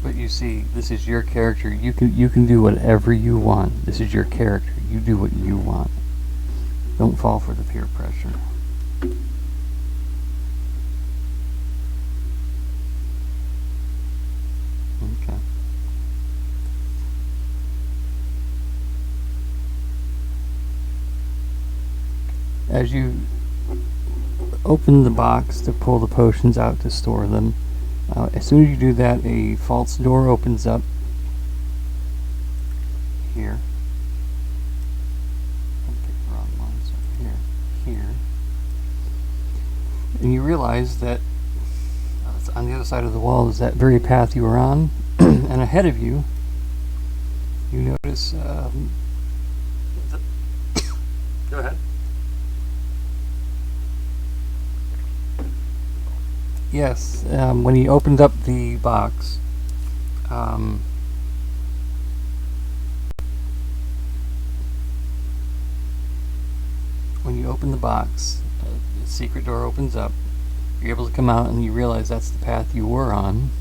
A: But you see, this is your character. You can do whatever you want. This is your character. You do what you want. Don't fall for the peer pressure. Okay. As you open the box to pull the potions out to store them, as soon as you do that, a false door opens up here. I picked the wrong one, so here. And you realize that on the other side of the wall is that very path you were on, and ahead of you, you notice... Go ahead. Yes, when he opened up the box, when you open the box, the secret door opens up. You're able to come out, and you realize that's the path you were on.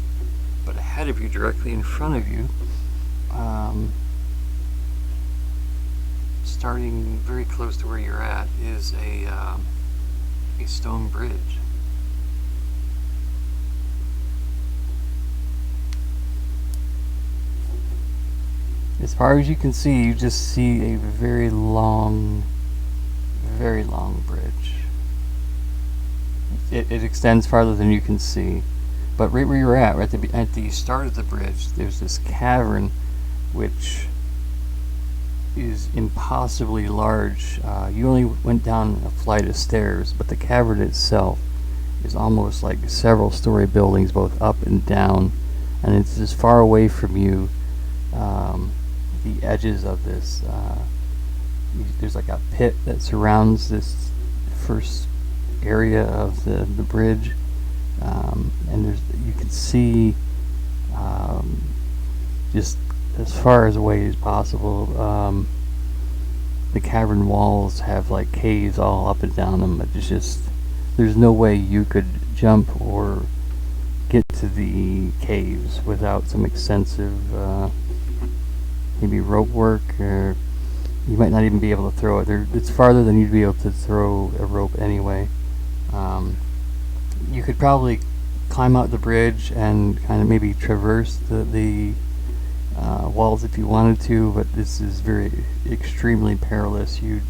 A: But ahead of you, directly in front of you, starting very close to where you're at, is a stone bridge. As far as you can see, you just see a very long bridge. It extends farther than you can see. But right where you're at the start of the bridge, there's this cavern which is impossibly large. You only went down a flight of stairs, but the cavern itself is almost like several story buildings, both up and down, and it's as far away from you, the edges of this. There's like a pit that surrounds this first area of the bridge, and you can see just as far as away as possible. The cavern walls have like caves all up and down them, but it's just, there's no way you could jump or get to the caves without some extensive maybe rope work, or you might not even be able to throw it. It's farther than you'd be able to throw a rope anyway. You could probably climb out the bridge and kind of maybe traverse the walls if you wanted to, but this is extremely perilous. You'd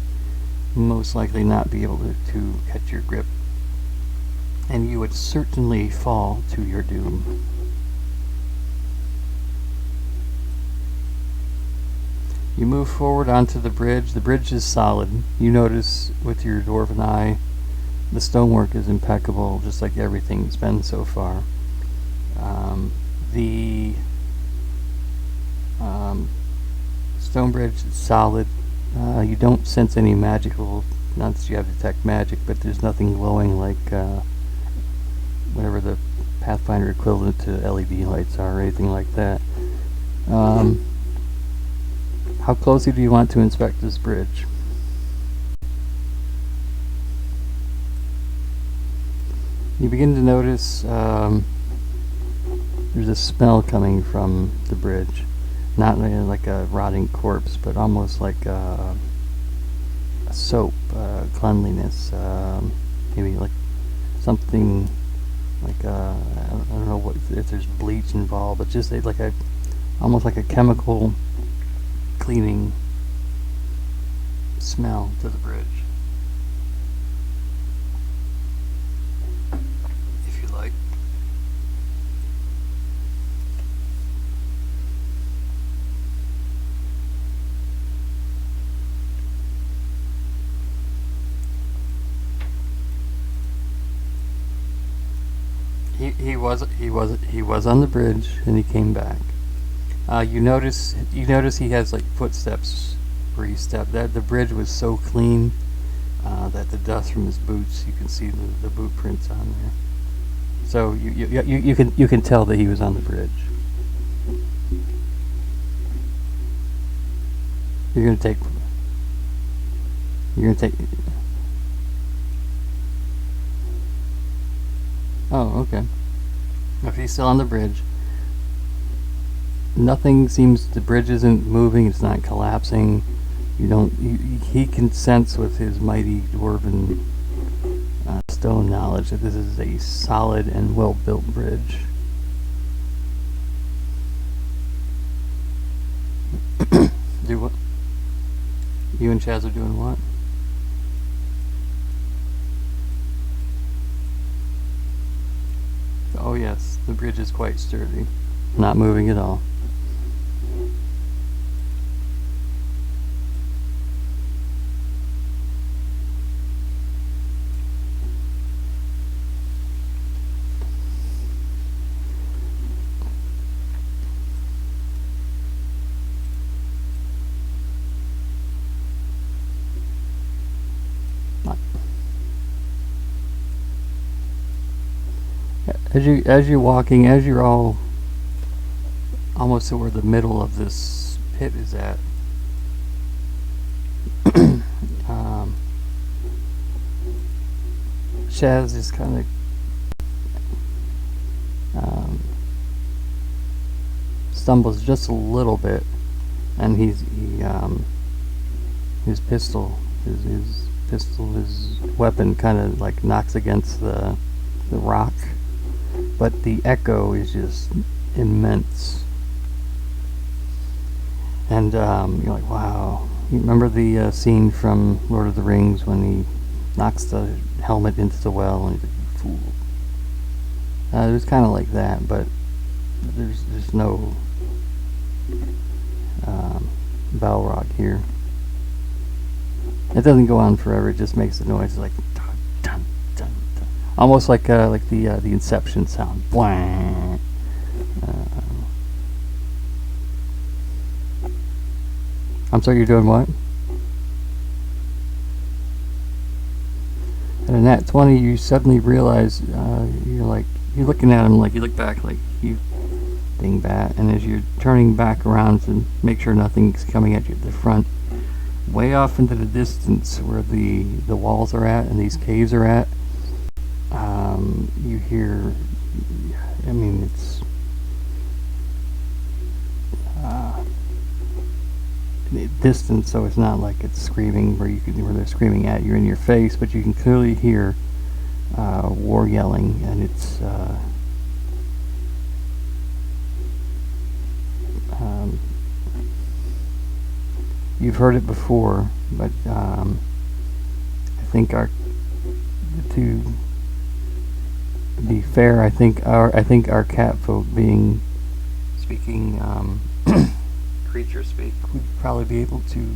A: most likely not be able to catch your grip, and you would certainly fall to your doom. You move forward onto the bridge. The bridge is solid. You notice with your dwarven eye the stonework is impeccable, just like everything's been so far. The stone bridge is solid. You don't sense any magical, not that you have detect magic, but there's nothing glowing like whatever the Pathfinder equivalent to LED lights are, or anything like that. How closely do you want to inspect this bridge? You begin to notice there's a smell coming from the bridge. Not like a rotting corpse, but almost like a soap, cleanliness. Maybe like something like I don't know if there's bleach involved, but just like almost like a chemical cleaning smell to the bridge. If you like. He was on the bridge, and he came back. You notice he has like footsteps where he stepped. That the bridge was so clean that the dust from his boots, you can see the boot prints on there. So you can tell that he was on the bridge. You're gonna take. Oh, okay. If he's still on the bridge, nothing seems. The bridge isn't moving. It's not collapsing. He can sense with his mighty dwarven stone knowledge that this is a solid and well-built bridge. Do what? You and Chaz are doing what? Oh yes, the bridge is quite sturdy. Not moving at all. As you're walking, as you're all almost to where the middle of this pit is at, Chaz is kind of stumbles just a little bit, and his weapon kind of like knocks against the rock. But the echo is just immense. And you're like, wow. You remember the scene from Lord of the Rings when he knocks the helmet into the well and he's like, you fool. It was kind of like that, but there's no Balrog here. It doesn't go on forever. It just makes the noise like dun dun dun dun, almost like the Inception sound. Bwang. I'm sorry, you're doing what? And in that 20, you suddenly realize you're looking at him, like you look back, like you dingbat, and as you're turning back around to make sure nothing's coming at you at the front, way off into the distance where the walls are at and these caves are at, you hear, I mean, it's distance, so it's not like it's screaming where they're screaming at you in your face, but you can clearly hear war yelling, and it's you've heard it before, but I think to be fair, I think our cat folk speaking creature speak, would probably be able to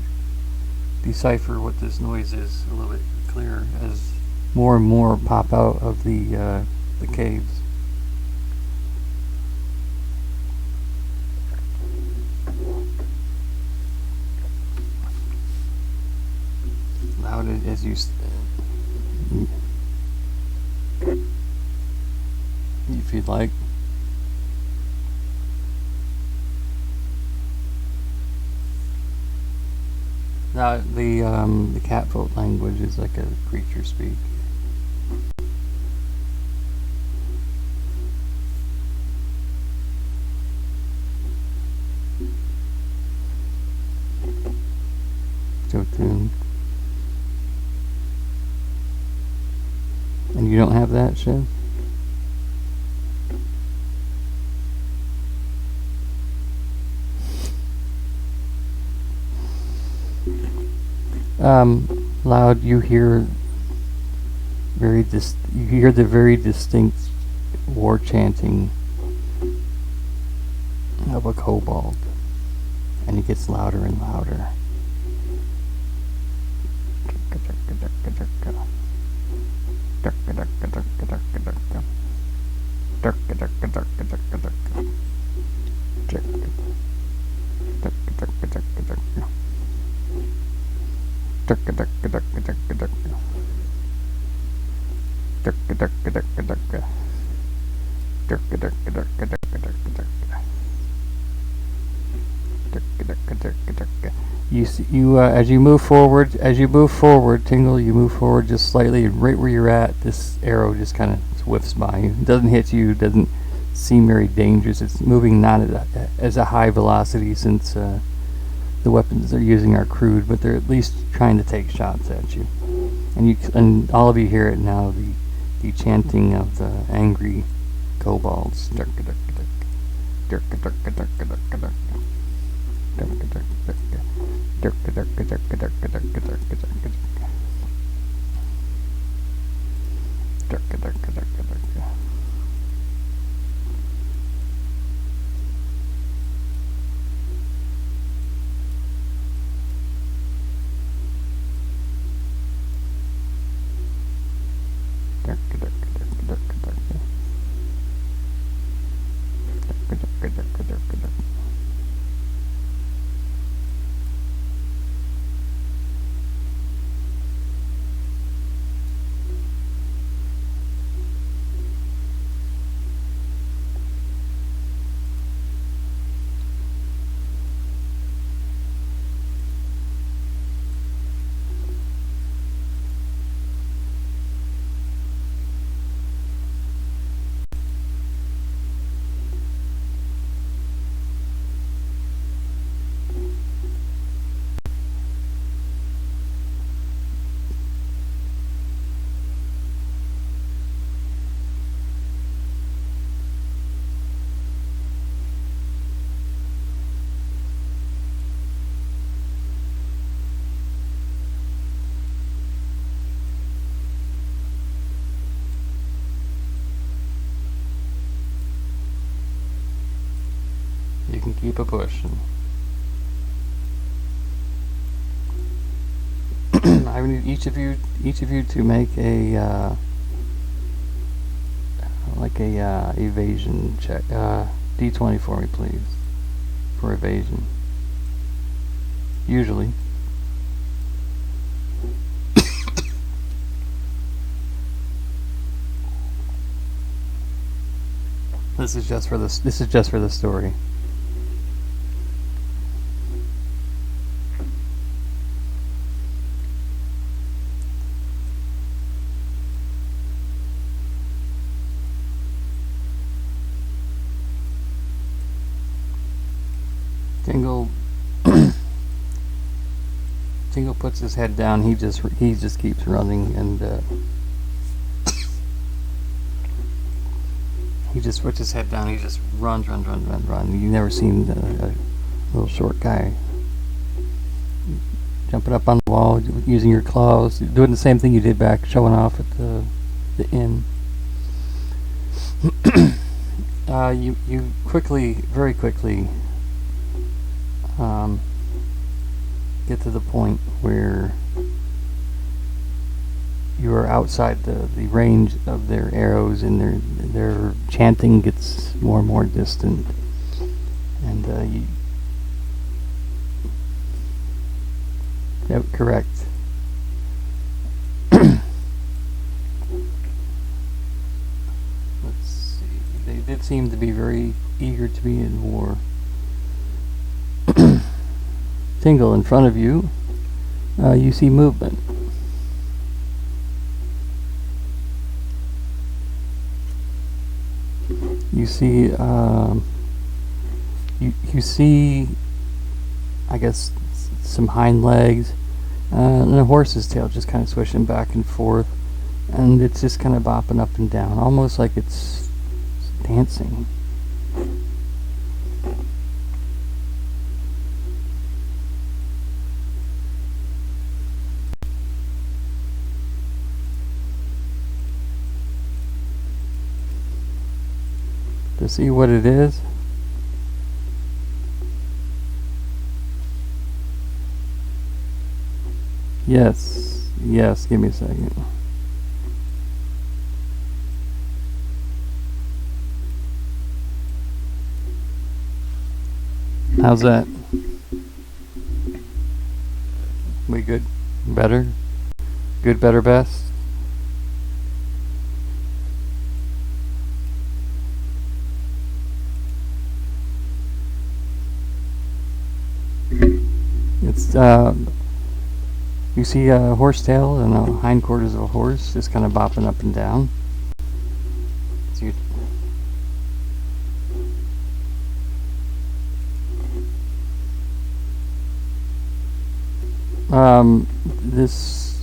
A: decipher what this noise is a little bit clearer as more and more pop out of the caves. Loud as you if you'd like. Now the catfolk language is like a creature speak. Jotun. And you don't have that, Chef? Loud, you hear the very distinct war chanting of a kobold, and it gets louder and louder. As you move forward, Tingle, you move forward just slightly, and right where you're at, this arrow just kind of whiffs by you. It doesn't hit you, doesn't seem very dangerous. It's moving not at a high velocity, since the weapons they're using are crude, but they're at least trying to take shots at you. And all of you hear it now, the chanting of the angry kobolds. You can keep a pushing. I need each of you to make a evasion check. D20 for me, please, for evasion. Usually. This is just for the story. Tingle puts his head down. He just keeps running, and he just puts his head down. He just run. You've never seen a little short guy jumping up on the wall, using your claws, doing the same thing you did back, showing off at the inn. You very quickly get to the point where you are outside the range of their arrows, and their chanting gets more and more distant, and yep, correct. Let's see. They did seem to be very eager to be in war. Tingle, in front of you, you see movement. You see, you see, I guess, some hind legs, and a horse's tail just kind of swishing back and forth, and it's just kind of bopping up and down, almost like it's dancing. To see what it is, yes, give me a second. How's that? We good? Better? Good, better, best? It's you see a horse tail and the hindquarters of a horse just kind of bopping up and down. So this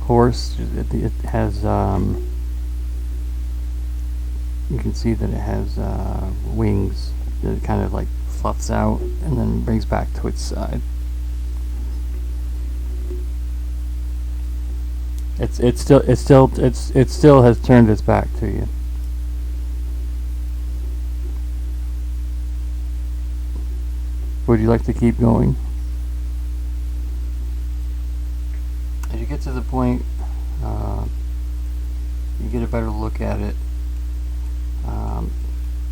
A: horse, it has you can see that it has wings that it kind of like fluffs out and then brings back to its side. It still has turned its back to you. Would you like to keep going? As you get to the point, you get a better look at it.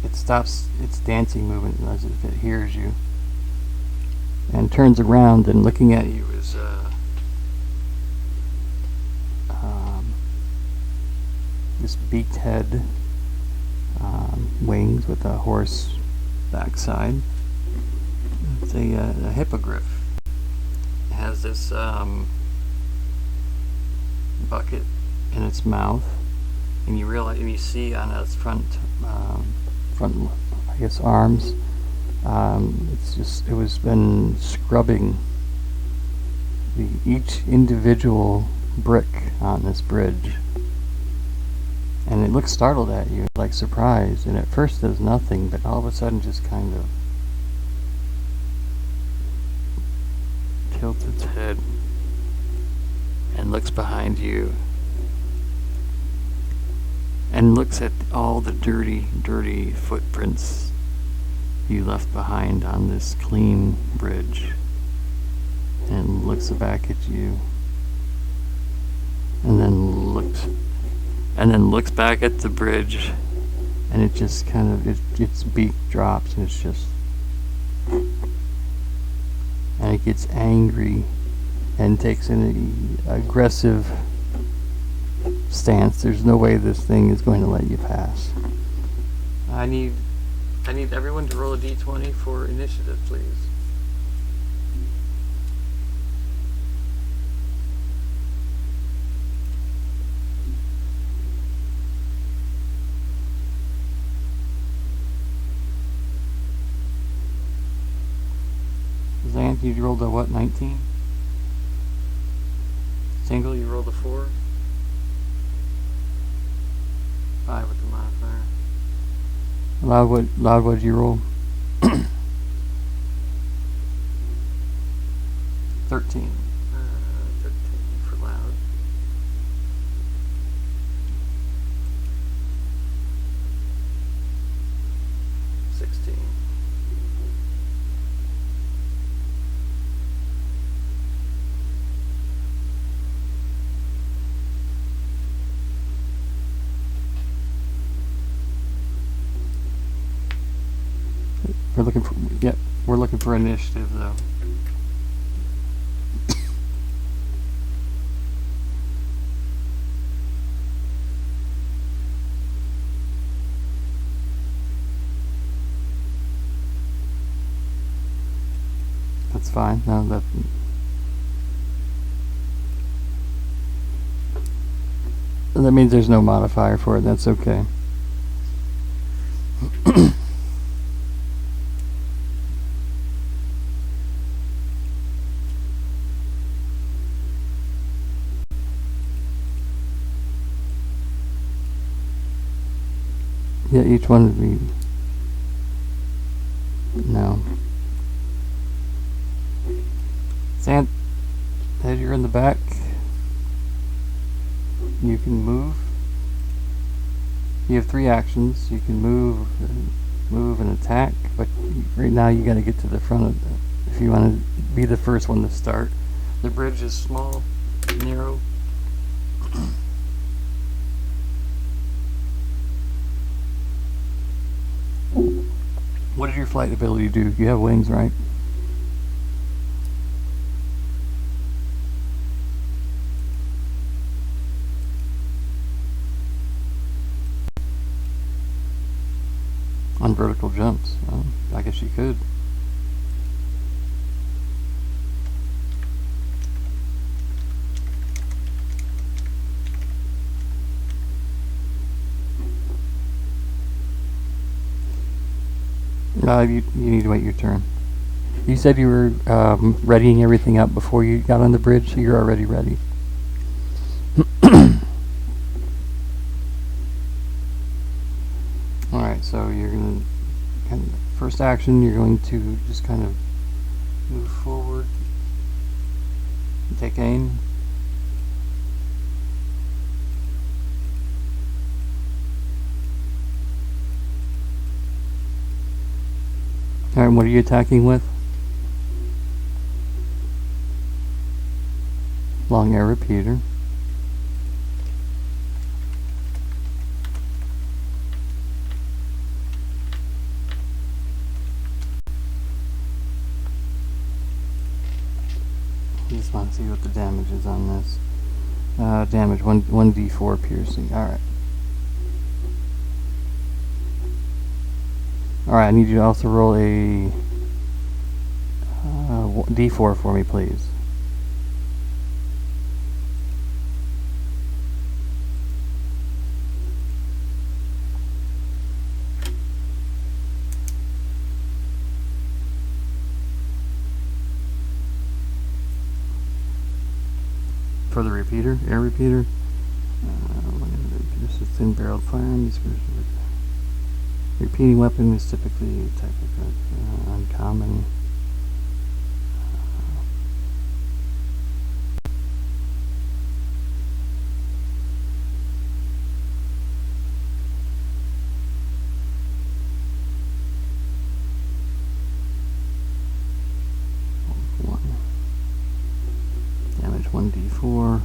A: It stops its dancing movement as if it hears you, and turns around, and looking at you is this beaked head, wings with a horse backside. It's a hippogriff. It has this bucket in its mouth, and you realize, and you see on its front, I guess, arms. It was been scrubbing each individual brick on this bridge, and it looks startled at you, like surprised, and at first does nothing, but all of a sudden just kind of tilts its head and looks behind you and looks at all the dirty footprints you left behind on this clean bridge, and looks back at you and then looks back at the bridge, and it just kind of, its beak drops, and it's just, and it gets angry and takes an aggressive stance. There's no way this thing is going to let you pass. I need everyone to roll a d20 for initiative, please. Zant, you rolled a what, 19? Single, you rolled a 4? 5 with the modifier. Loud, what did you roll? 13. 13 for Loud. We're looking for initiative though. That's fine. No, that means there's no modifier for it. That's okay. Yeah, each one would be... No. Zant, as you're in the back, you can move. You have 3 actions. You can move and attack, but right now you gotta get to the front of the, if you want to be the first one to start. The bridge is small, narrow. What does your flight ability do? You have wings, right? On vertical jumps. I guess you could. You need to wait your turn. You said you were readying everything up before you got on the bridge, so you're already ready. Alright, so you're going to, first action, you're going to just kind of move forward, take aim. Alright, what are you attacking with? Long air repeater. I just want to see what the damage is on this. Damage, 1d4 piercing. Alright. Alright, I need you to also roll a d4 for me, please. For the repeater, air repeater. This is thin-barreled firearm. Repeating weapon is typically a type of uncommon. Damage 1d4.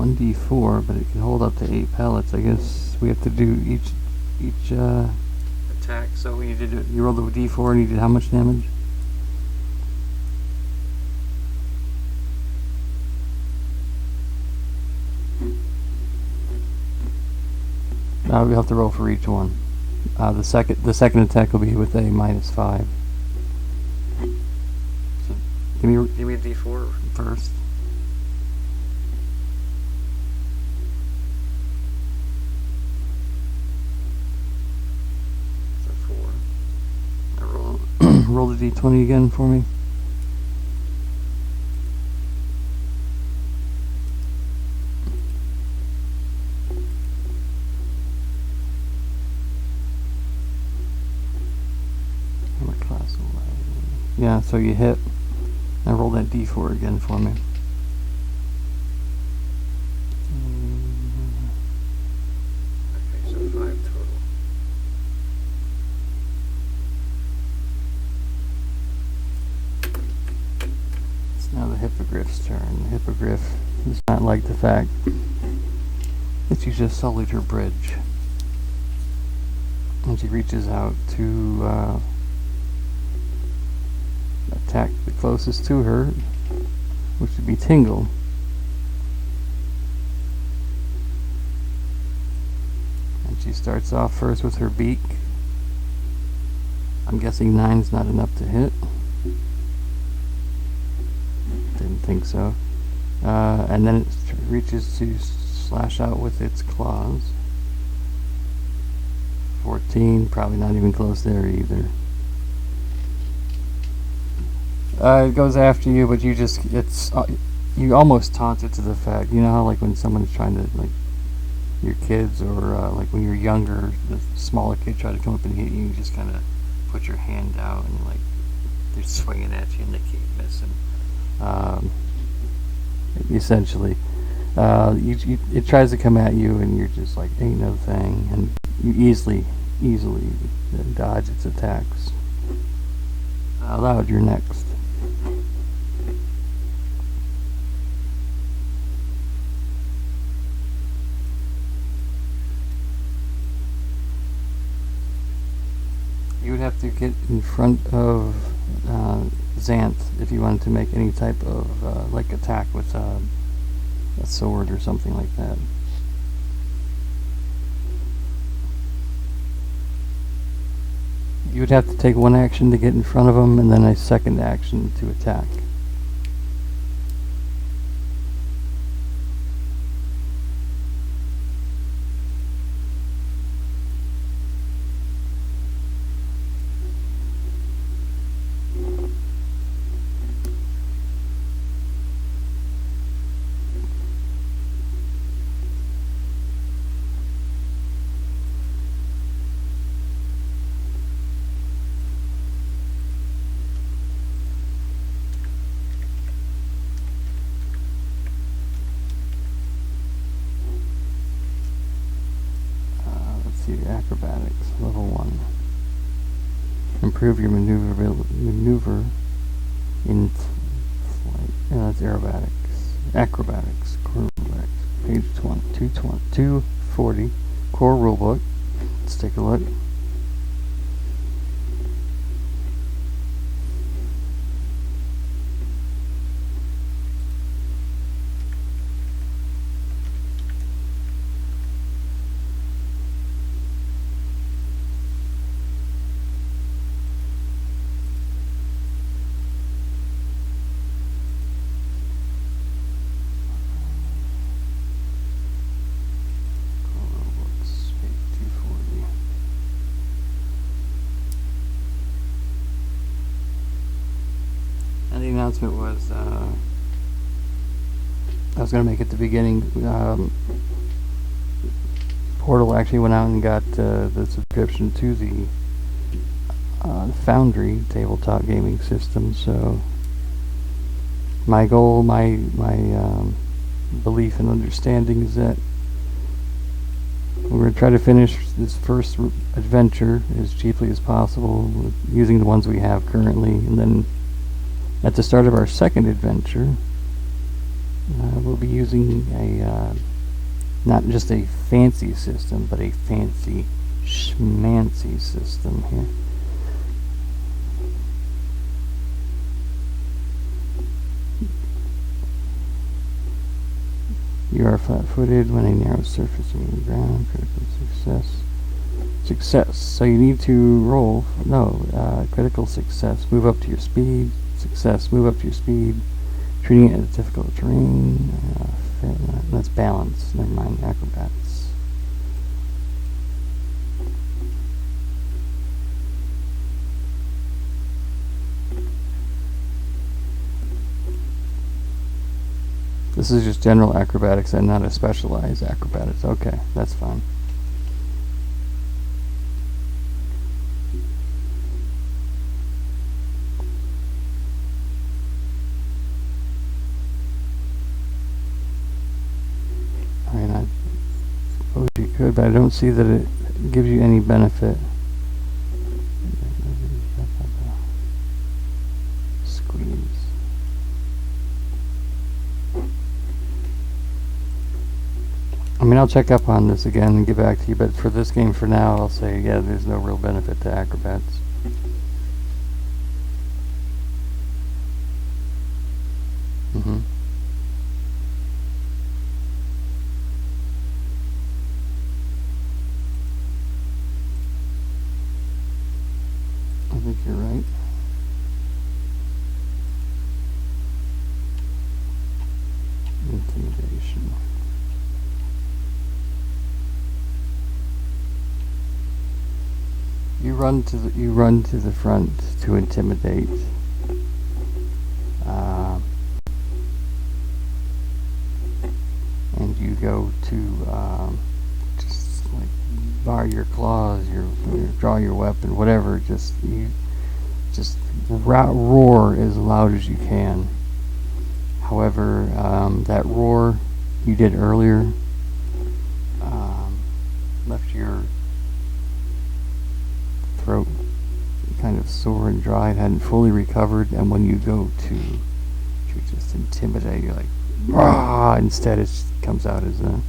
A: 1d4, but it can hold up to 8 pellets. I guess we have to do each attack. So you rolled a d4 and you did how much damage? We'll have to roll for each one. The second attack will be with a -5. So give me a d4 first. So 4. Now roll the d20 again for me. Yeah, so you hit. Now roll that d4 again for me. Okay, so 5 total. It's now the Hippogriff's turn. The Hippogriff does not like the fact that you just sullied her bridge. And she reaches out to attack the closest to her, which would be Tingle. And she starts off first with her beak. I'm guessing 9's not enough to hit. Didn't think so. And then it reaches to slash out with its claws. 14, probably not even close there either. It goes after you, but you almost taunt it to the fact, you know how like when someone's trying to, like your kids, or like when you're younger, the smaller kid try to come up and hit you, you just kind of put your hand out and like they're swinging at you and they keep missing. Essentially, it tries to come at you and you're just like, ain't no thing, and you easily dodge its attacks. Loud, you're next. You would have to get in front of Xanth if you wanted to make any type of like attack with a sword or something like that. You would have to take one action to get in front of him and then a second action to attack. Acrobatics, level 1. Improve your maneuver in flight. That's aerobatics. Acrobatics. Core rulebook. Page 240. Core rulebook. Let's take a look. The announcement was I was going to make it the beginning. Portal actually went out and got the subscription to the Foundry Tabletop Gaming system. So my goal, my belief and understanding is that we're going to try to finish this first adventure as cheaply as possible using the ones we have currently, and then at the start of our second adventure, we'll be using a not just a fancy system, but a fancy schmancy system here. You are flat-footed when a narrow surface meets the ground. Critical success. Success. So you need to roll. No, critical success. Move up to your speed. Success. Move up to your speed. Treating it as difficult terrain. That's balance. Never mind. Acrobats. This is just general acrobatics and not a specialized acrobatics. Okay, that's fine. I mean, I suppose you could, but I don't see that it gives you any benefit. Squeeze. I mean, I'll check up on this again and get back to you, but for this game for now, I'll say, yeah, there's no real benefit to acrobats. I think you're right. Intimidation. You run to the front to intimidate. And you go to just like bar your claws, draw your weapon, whatever. Just roar as loud as you can. However, that roar you did earlier left your throat kind of sore and dry. It hadn't fully recovered, and when you go to just intimidate, you're like, rah! Instead, it just comes out as a.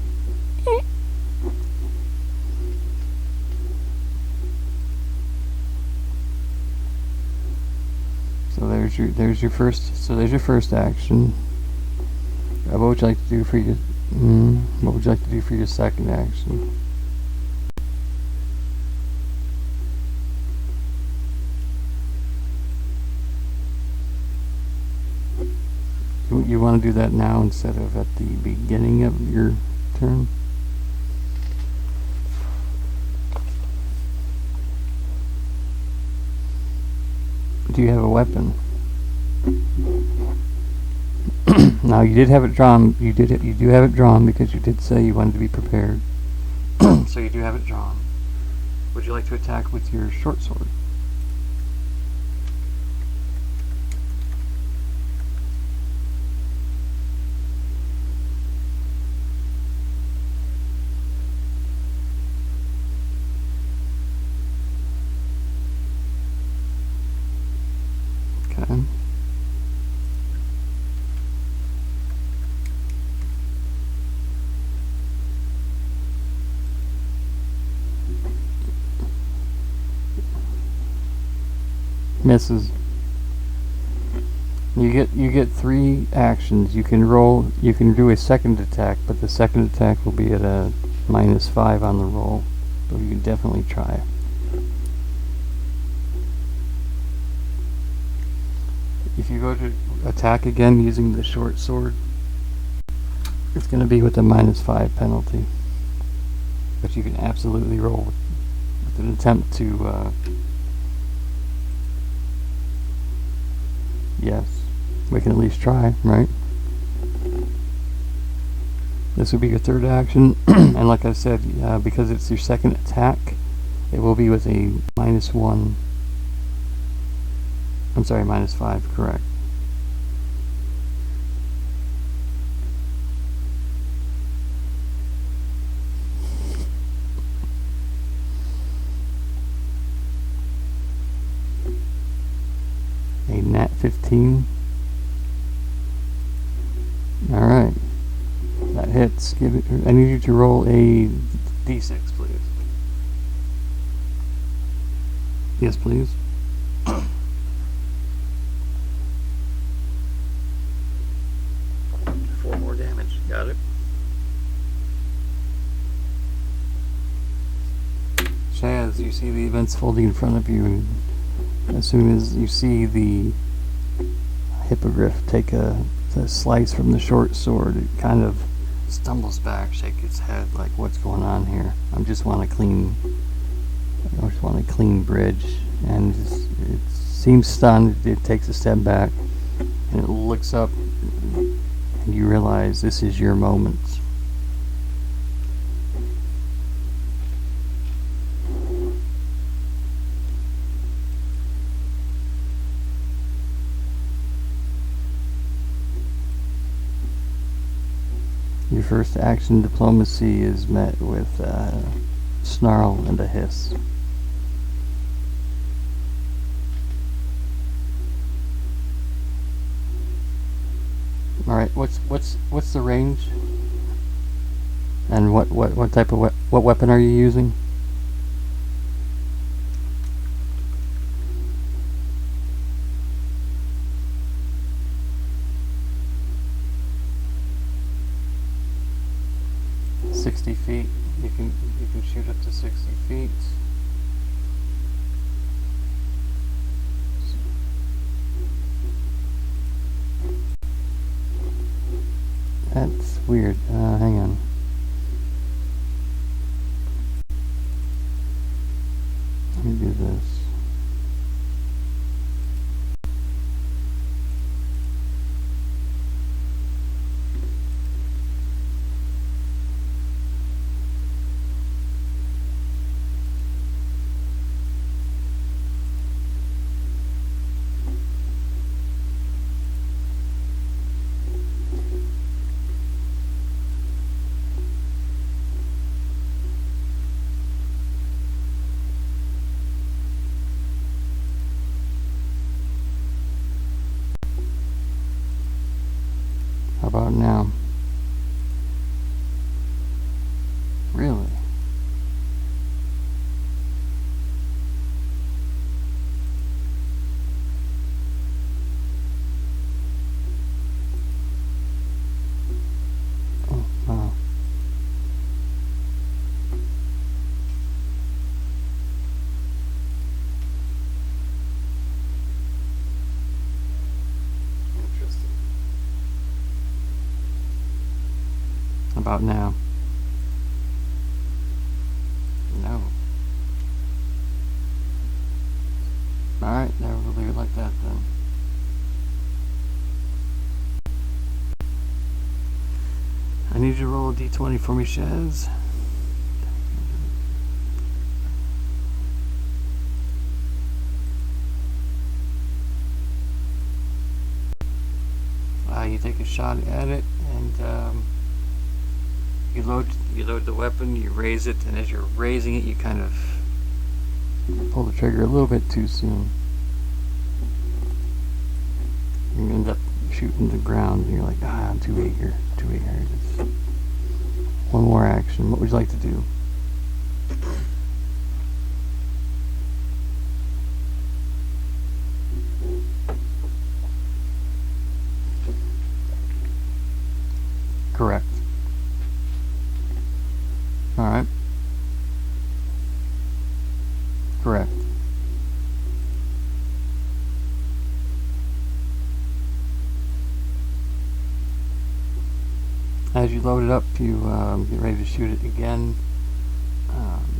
A: So there's your first action. What would you like to do for your what would you like to do for your second action? You want to do that now instead of at the beginning of your turn? Do you have a weapon? Now you did have it drawn. You do have it drawn because you did say you wanted to be prepared. So you do have it drawn. Would you like to attack with your short sword? Okay. Misses. You get 3 actions. You can roll. You can do a second attack, but the second attack will be at a -5 on the roll. But you can definitely try. If you go to attack again using the short sword, it's going to be with a -5 penalty. But you can absolutely roll with an attempt to. Yes, we can at least try, right? This would be your third action, and like I said, because it's your second attack, it will be with a -1. I'm sorry, -5, correct. A nat 15. Alright. That hits. I need you to roll a d6, please. Yes, please. 4 more damage. Got it. Shaz, you see the events folding in front of you, and as soon as you see the hippogriff take a slice from the short sword, it kind of stumbles back, shakes its head like, what's going on here? I just want a clean bridge. And it seems stunned. It takes a step back and it looks up, and you realize this is your moment. Your first action diplomacy is met with a snarl and a hiss. All right, what's the range? And what type of what weapon are you using? Feet. You can shoot up to 60 feet. That's weird. Hang on. Let me do this. How about now? Really? Oh, wow. Interesting. About now? No. Alright, now we'll leave it like that then. I need you to roll a d20 for me, Shaz. You take a shot at it, and you load the weapon, you raise it, and as you're raising it, you kind of pull the trigger a little bit too soon. You end up shooting the ground, and you're like, I'm too eager. Just one more action. What would you like to do? Correct. Alright. Correct. As you load it up, you get ready to shoot it again.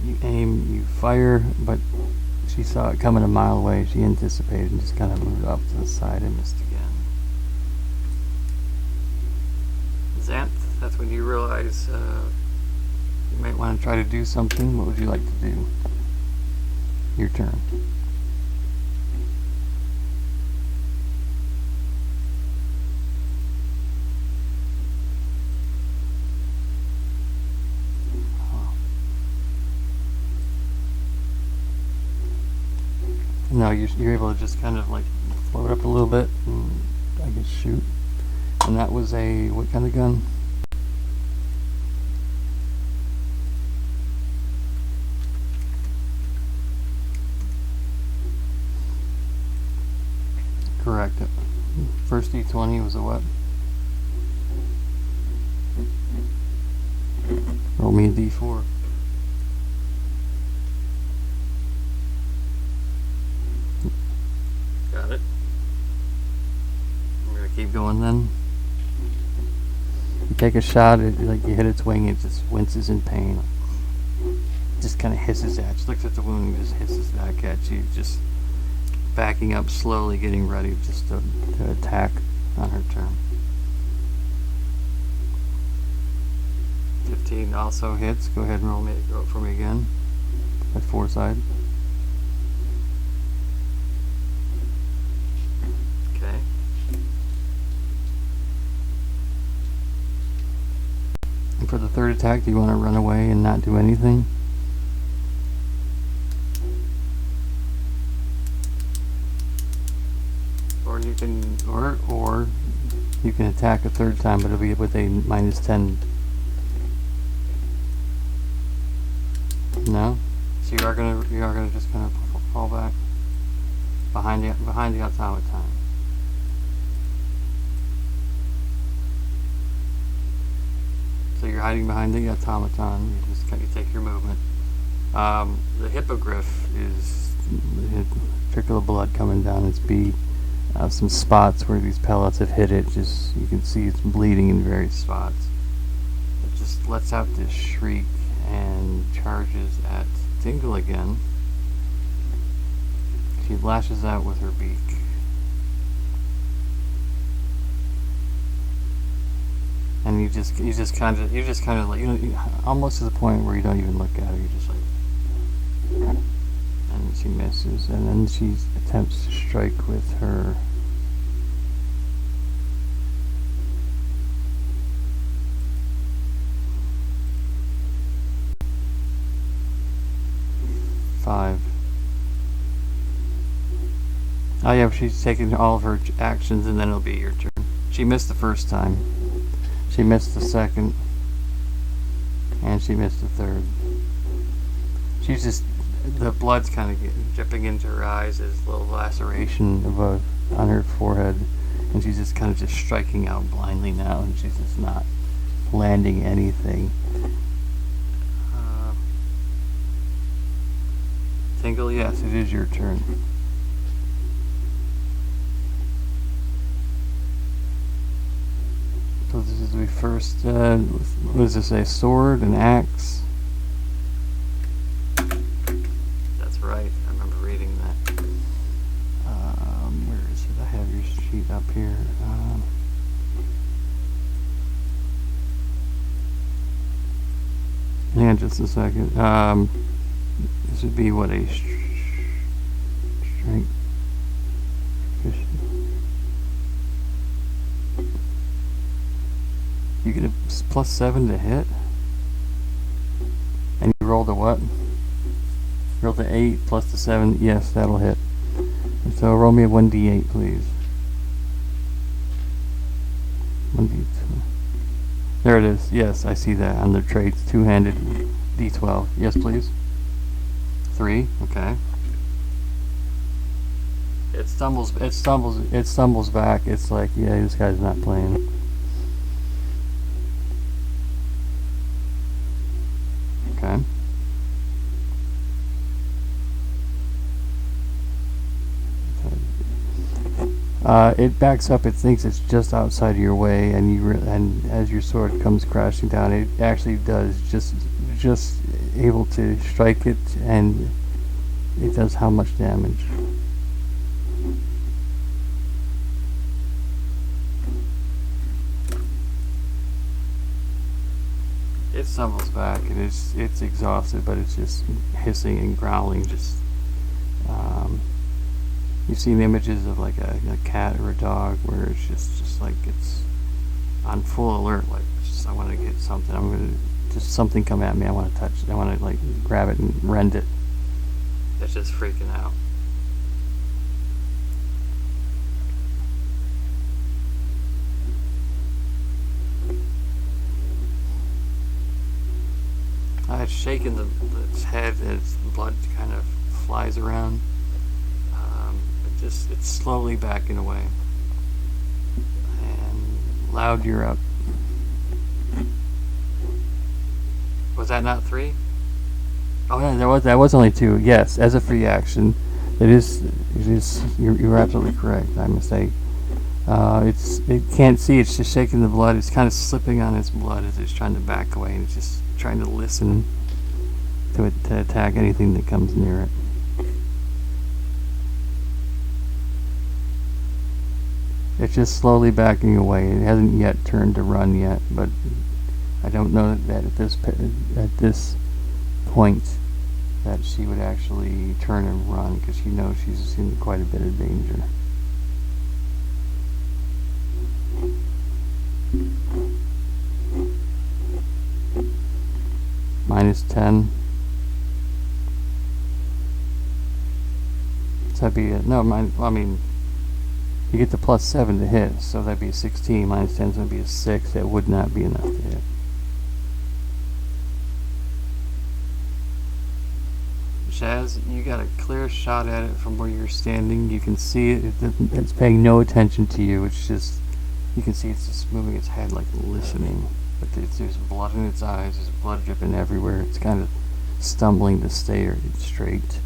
A: You aim, you fire, but she saw it coming a mile away. She anticipated and just kind of moved off to the side and missed again. Xanth, that's when you realize you might want to try to do something. What would you like to do? Your turn. No, you're able to just kind of like float up a little bit and I guess shoot. And that was a, what kind of gun? Correct. First D20 was a what? Roll me a D4. Got it. I'm gonna keep going then. You take a shot, like you hit its wing, it just winces in pain. Just kind of hisses at you. Looks at the wound and just hisses back at you. Just backing up slowly, getting ready just to attack on her turn. 15 also hits. Go ahead and roll it for me again. At 4 side. Okay. And for the third attack, do you want to run away and not do anything? Or you can attack a third time, but it'll be with a -10. No? So you are gonna just kind of fall back behind the automaton. So you're hiding behind the automaton. You take your movement. The hippogriff is a trickle of blood coming down its beak. Some spots where these pellets have hit it. Just you can see it's bleeding in various spots. It just lets out this shriek and charges at Tingle again. She lashes out with her beak. And you just kind of like, almost to the point where you don't even look at her. You're just like, and she misses, and then she attempts to strike with her. Five. Oh yeah, she's taking all of her actions, and then it'll be your turn. She missed the first time. She missed the second. And she missed the third. She's just, the blood's kind of dripping into her eyes. There's a little laceration on her forehead. And she's just kind of just striking out blindly now, and she's just not landing anything. Tingle, yes, it is your turn. So this is the first, what does this say, sword and axe? That's right, I remember reading that. Where is it? I have your sheet up here. Hang on just a second. This would be what, a strength. You get a +7 to hit, and you rolled a what? Rolled the 8 plus the 7. Yes, that'll hit. And so roll me a 1d8, please. 1d2. There it is. Yes, I see that on the traits. Two-handed d12. Yes, please. 3. Okay. It stumbles back. It's like, yeah, this guy's not playing. Okay. It backs up. It thinks it's just outside of your way, and as your sword comes crashing down, it actually does just able to strike it, and it does how much damage? It stumbles back, and it's exhausted, but it's just hissing and growling. You've seen images of like a cat or a dog where it's just like it's on full alert, like I want to get something. I'm gonna just something come at me. I want to touch it. I want to like grab it and rend it. It's just freaking out. shaking its head, and its blood kind of flies around. It's slowly backing away. And Loud, you're up. Was that not 3? Oh yeah, that was only 2. Yes, as a free action, it is. You're absolutely correct. My mistake. It can't see. It's just shaking the blood. It's kind of slipping on its blood as it's trying to back away, and it's just trying to listen to attack anything that comes near it. It's just slowly backing away. It hasn't yet turned to run yet, but I don't know that at this point that she would actually turn and run, because she knows she's in quite a bit of danger. -10. So that'd be you get the +7 to hit, so that'd be a 16. -10 is going to be a 6. That would not be enough to hit. Shaz, you got a clear shot at it from where you're standing. You can see it. It's paying no attention to you. It's just, you can see it's just moving its head, like listening. But there's blood in its eyes. There's blood dripping everywhere. It's kind of stumbling to stay straight.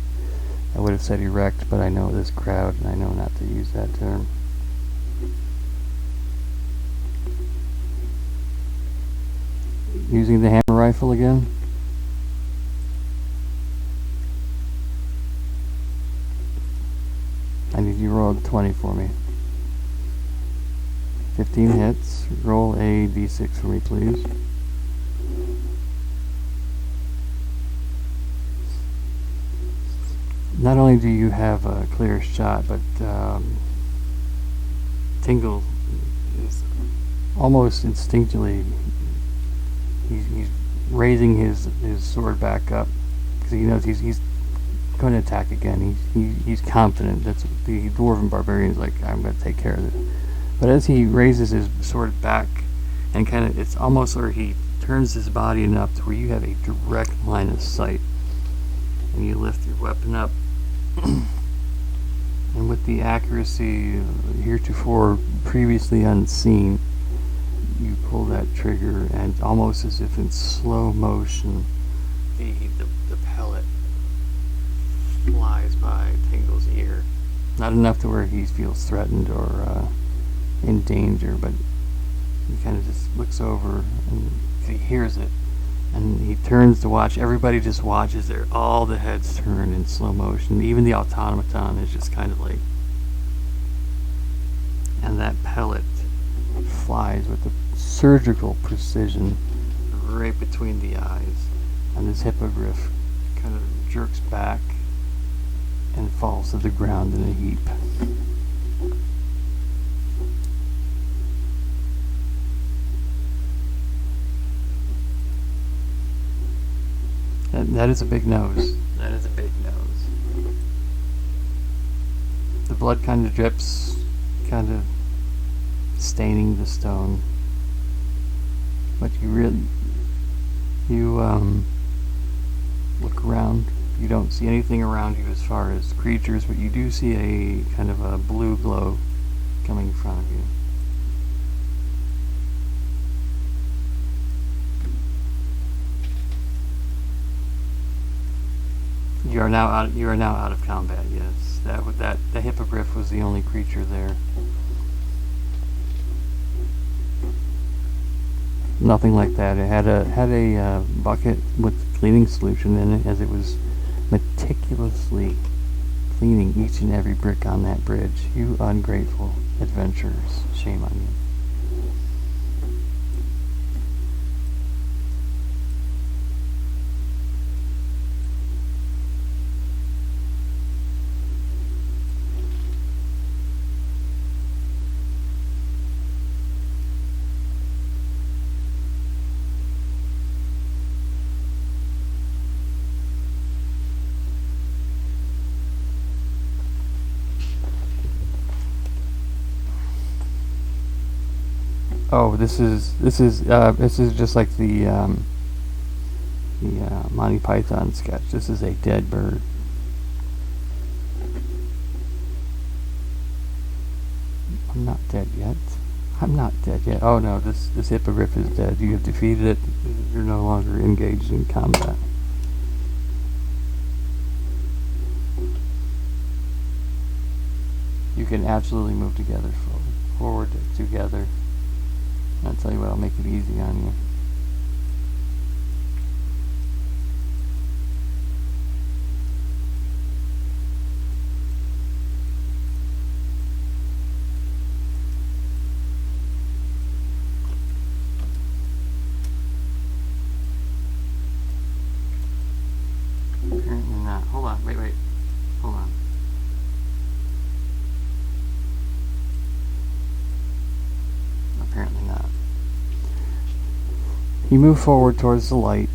A: I would have said erect, but I know this crowd, and I know not to use that term. Using the hammer rifle again. I need you to roll a 20 for me. 15 hits. Roll a d6 for me, please. Not only do you have a clear shot, but Tingle is almost instinctively, he's raising his sword back up because he knows he's going to attack again. He's confident. That's the dwarven barbarian is like, I'm going to take care of it. But as he raises his sword back, and it's almost where he turns his body enough to where you have a direct line of sight, and you lift your weapon up, and with the accuracy heretofore previously unseen, you pull that trigger, and almost as if in slow motion, the pellet flies by Tingle's ear. Not enough to where he feels threatened or in danger, but he kind of just looks over and he hears it, and he turns to watch. Everybody just watches there. All the heads turn in slow motion. Even the automaton is just kind of like, and that pellet flies with a surgical precision right between the eyes, and this hippogriff kind of jerks back and falls to the ground in a heap. That is a big nose. That is a big nose. The blood kind of drips, kind of staining the stone. But you look around. You don't see anything around you as far as creatures, but you do see a kind of a blue glow coming in front of you. You are now out of combat. Yes, the hippogriff was the only creature there. Nothing like that. It had a bucket with cleaning solution in it, as it was meticulously cleaning each and every brick on that bridge. You ungrateful adventurers! Shame on you. Oh, this is just like the the Monty Python sketch. This is a dead bird. I'm not dead yet. I'm not dead yet. Oh no, this hippogriff is dead. You have defeated it. You're no longer engaged in combat. You can absolutely move together, forward together. I'll tell you what, I'll make it easy on you. Apparently not. Hold on, wait. Hold on. Apparently not. You move forward towards the light,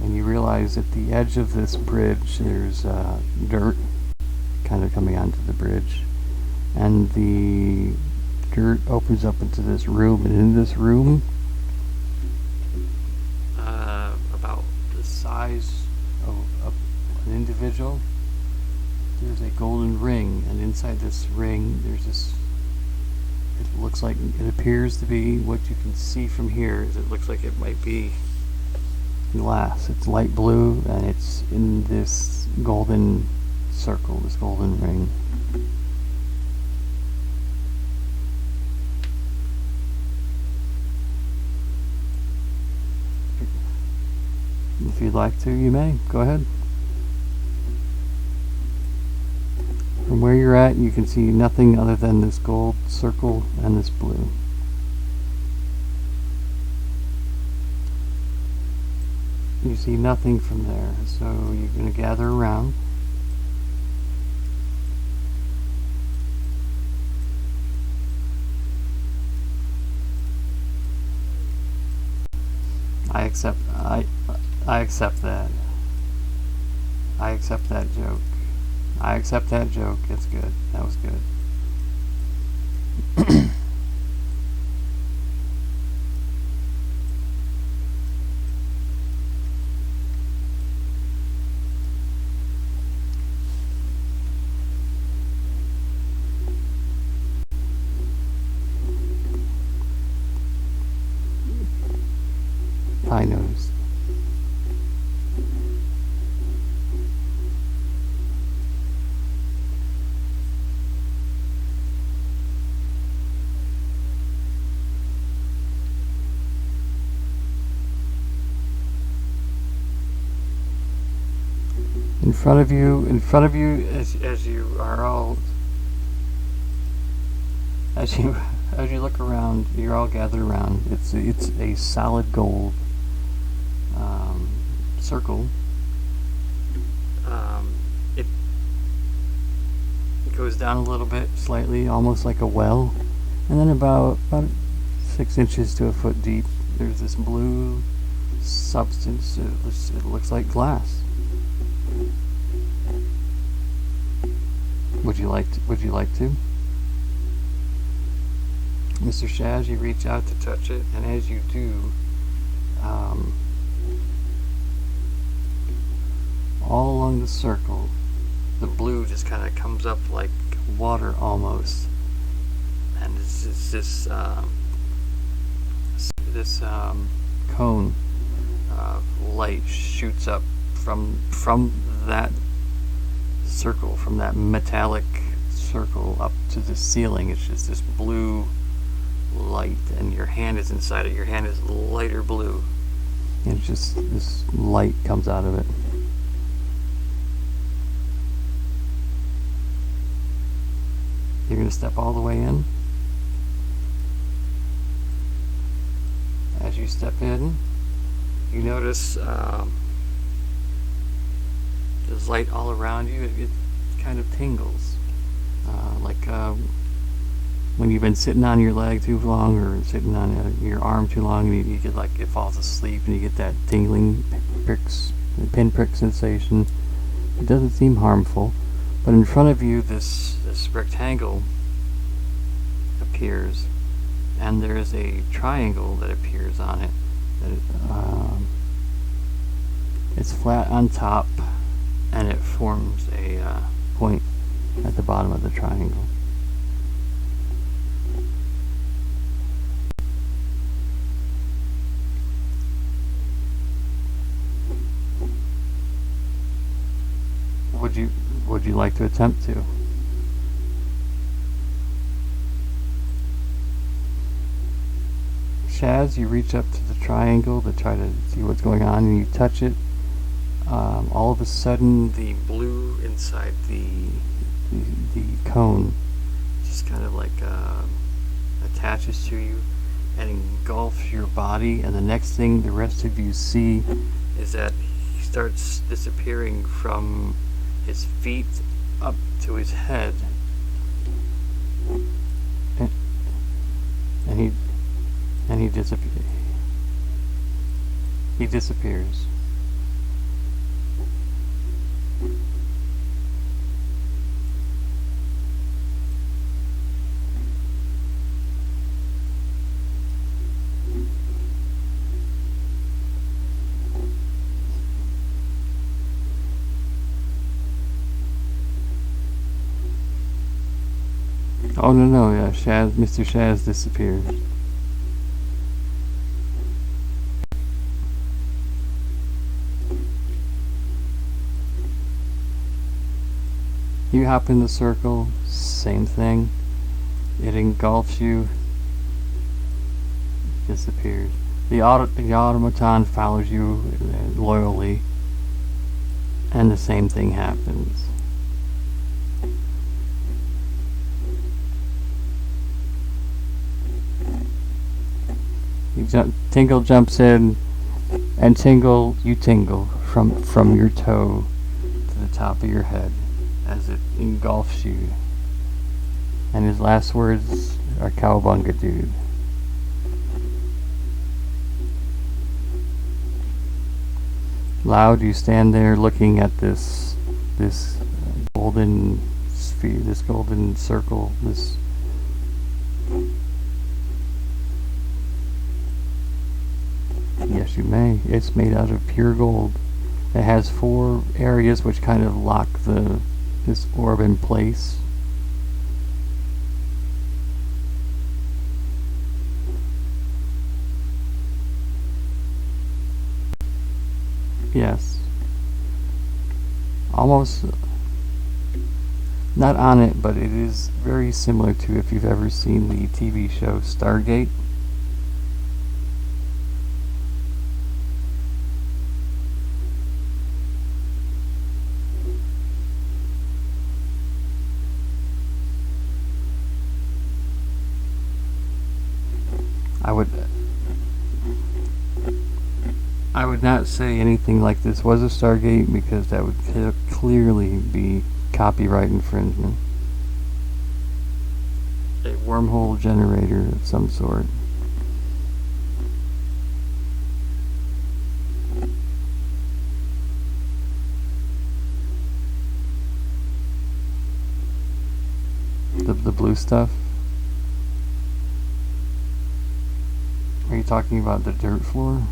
A: and you realize at the edge of this bridge there's dirt kind of coming onto the bridge, and the dirt opens up into this room, and in this room, about the size of an individual, there's a golden ring, and inside this ring there's this, it looks like, it appears to be, what you can see from here is it looks like it might be glass. It's light blue, and it's in this golden circle, this golden ring. If you'd like to, you may. Go ahead. From where you're at, you can see nothing other than this gold circle and this blue. You see nothing from there, so you're going to gather around. I accept that. I accept that joke. I accept that joke. It's good. That was good. I noticed. In front of you, as you are all, as you look around, you're all gathered around. It's a solid gold circle. It goes down a little bit, slightly, almost like a well, and then about 6 inches to a foot deep, there's this blue substance. It looks like glass. Would you like to? Mr. Shaz, you reach out to touch it, and as you do, all along the circle, the blue just kind of comes up like water almost, and it's this cone of light shoots up from that circle, from that metallic circle up to the ceiling. It's just this blue light, and your hand is inside it. Your hand is lighter blue, and it's just this light comes out of it. You're going to step all the way in. As you step in, you notice there's light all around you. It kind of tingles, like when you've been sitting on your leg too long, or sitting on your arm too long, and you get like, it falls asleep, and you get that tingling pinprick sensation. It doesn't seem harmful, but in front of you, this rectangle appears, and there is a triangle that appears on it. It's flat on top, and it forms a point at the bottom of the triangle. Would you like to attempt to? Shaz, you reach up to the triangle to try to see what's going on, and you touch it. All of a sudden, the blue inside the cone just kind of like attaches to you and engulfs your body. And the next thing the rest of you see is that he starts disappearing from his feet up to his head, and he disappears. He disappears. Oh no, yeah, Mr. Shaz disappears. You hop in the circle, same thing. It engulfs you, disappears. The automaton follows you loyally, and the same thing happens. Tingle jumps in, and you tingle from your toe to the top of your head as it engulfs you. And his last words are "Cowabunga, dude." Loud, you stand there looking at this golden sphere, this golden circle, this. Yes, you may. It's made out of pure gold. It has 4 areas which kind of lock this orb in place. Yes. Almost not on it, but it is very similar to if you've ever seen the TV show Stargate. I would not say anything like this was a Stargate, because that would clearly be copyright infringement. A wormhole generator of some sort. The blue stuff? Are you talking about the dirt floor?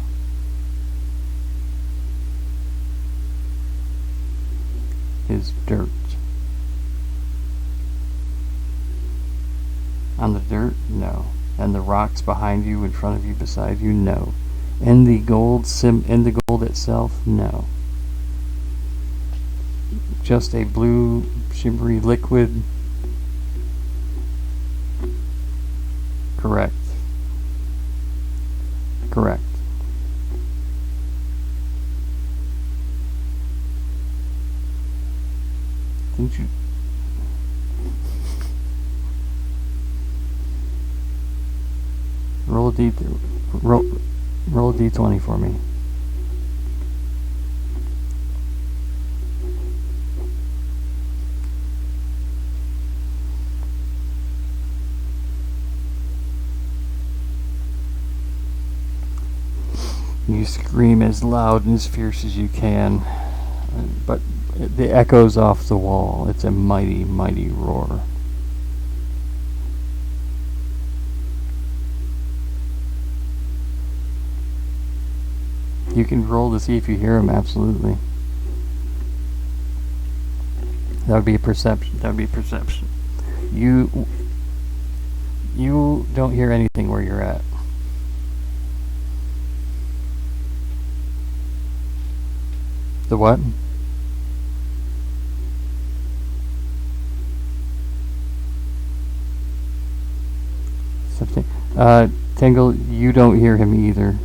A: Is dirt. On the dirt? No. And the rocks behind you, in front of you, beside you? No. And the gold itself? No. Just a blue shimmery liquid? Correct. Correct. Didn't you? Roll a d20 for me. You scream as loud and as fierce as you can, but it echoes off the wall. It's a mighty, mighty roar. You can roll to see if you hear him, absolutely. That would be a perception. That would be perception. You don't hear anything where you're at. The what? Something. Tingle, you don't hear him either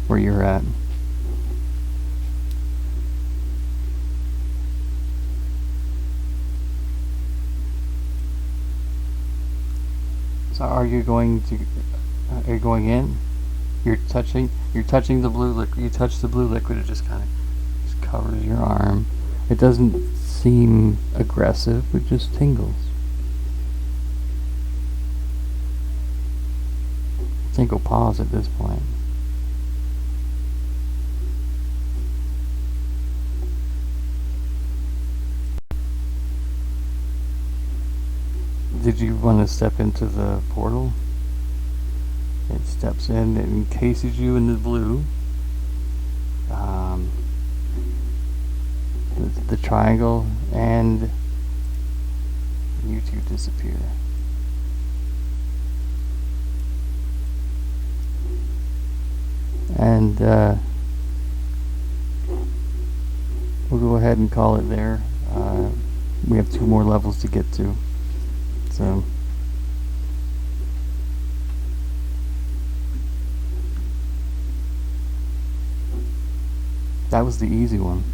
A: where you're at. So are you going to? Are you going in? You're touching the blue liquid. You touch the blue liquid. It just kind of just covers your arm. It doesn't seem aggressive. It just tingles. I think we'll pause at this point. Did you want to step into the portal? It steps in, it encases you in the blue. The triangle, and you two disappear. And we'll go ahead and call it there. We have 2 more levels to get to. So that was the easy one.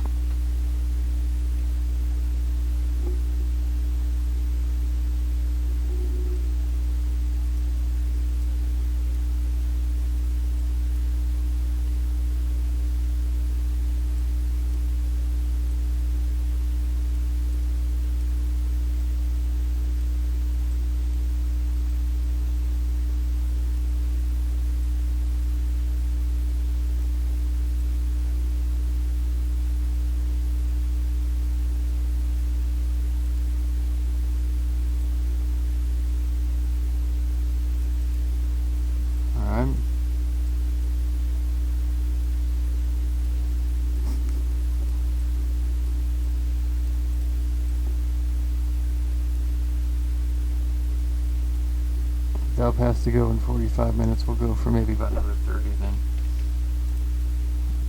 A: Dub has to go in 45 minutes. We'll go for maybe about another 30 then.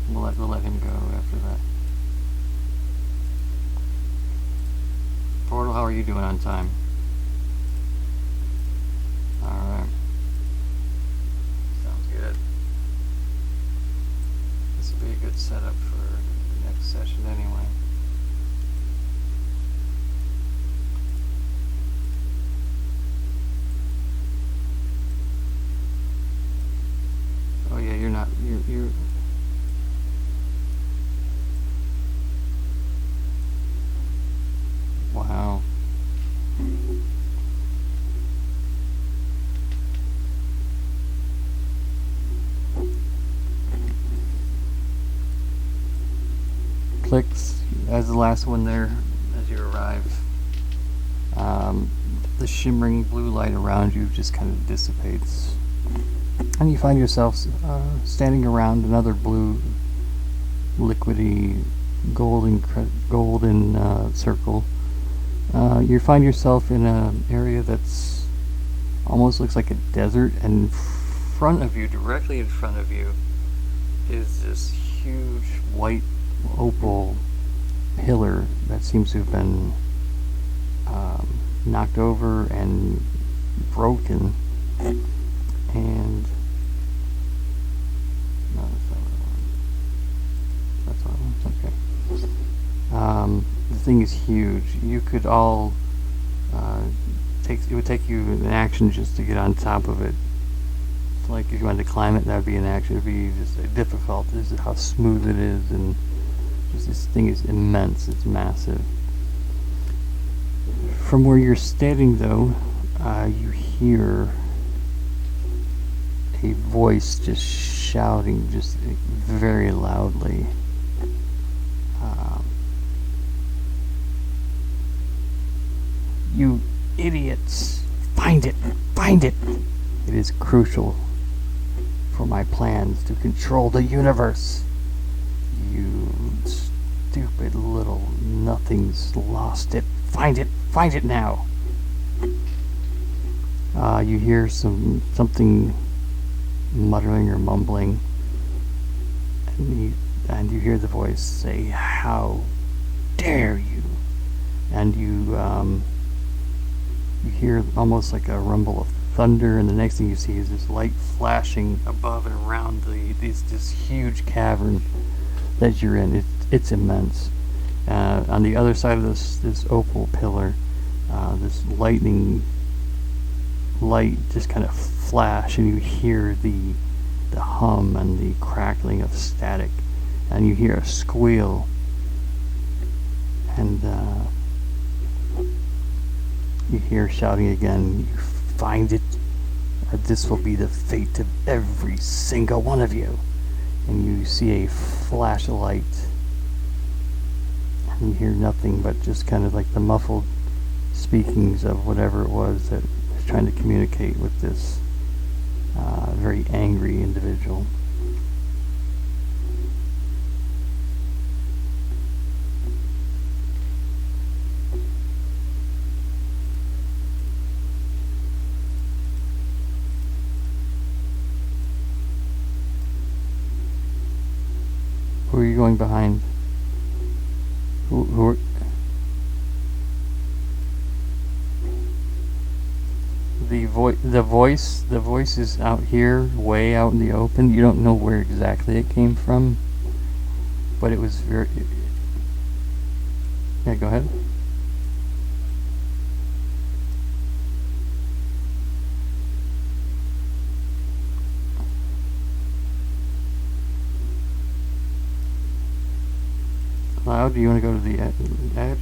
A: We'll let him go after that. Portal, how are you doing on time? Alright. Sounds good. This will be a good setup for the next session anyway. Oh yeah, you're wow. Clicks as the last one there as you arrive. The shimmering blue light around you just kind of dissipates. And you find yourself standing around another blue, liquidy, golden circle. You find yourself in an area that's almost looks like a desert, and in front of you, directly in front of you, is this huge white opal pillar that seems to have been knocked over and broken. And no, that's not what I want. Okay. The thing is huge. You could all it would take you an action just to get on top of it. It's like if you wanted to climb it, that would be an action. It would be just difficult. This is how smooth it is, and just this thing is immense. It's massive. From where you're standing, though, you hear a voice just shouting just very loudly. You idiots! Find it! Find it! It is crucial for my plans to control the universe. stupid little nothing's lost it. Find it now. You hear something muttering or mumbling, and you hear the voice say, "How dare you?" And you hear almost like a rumble of thunder, and the next thing you see is this light flashing above and around this huge cavern that you're in. It's immense. On the other side of this opal pillar, this lightning light just kind of flash, and you hear the hum and the crackling of static, and you hear a squeal, and you hear shouting again, "You find it, or this will be the fate of every single one of you." And you see a flash of light, and you hear nothing but just kind of like the muffled speakings of whatever it was that was trying to communicate with this very angry individual. Who are you going behind? Who are... The voice is out here, way out in the open. You don't know where exactly it came from, but it was very... Yeah, go ahead. Cloud, do you want to go to the edge?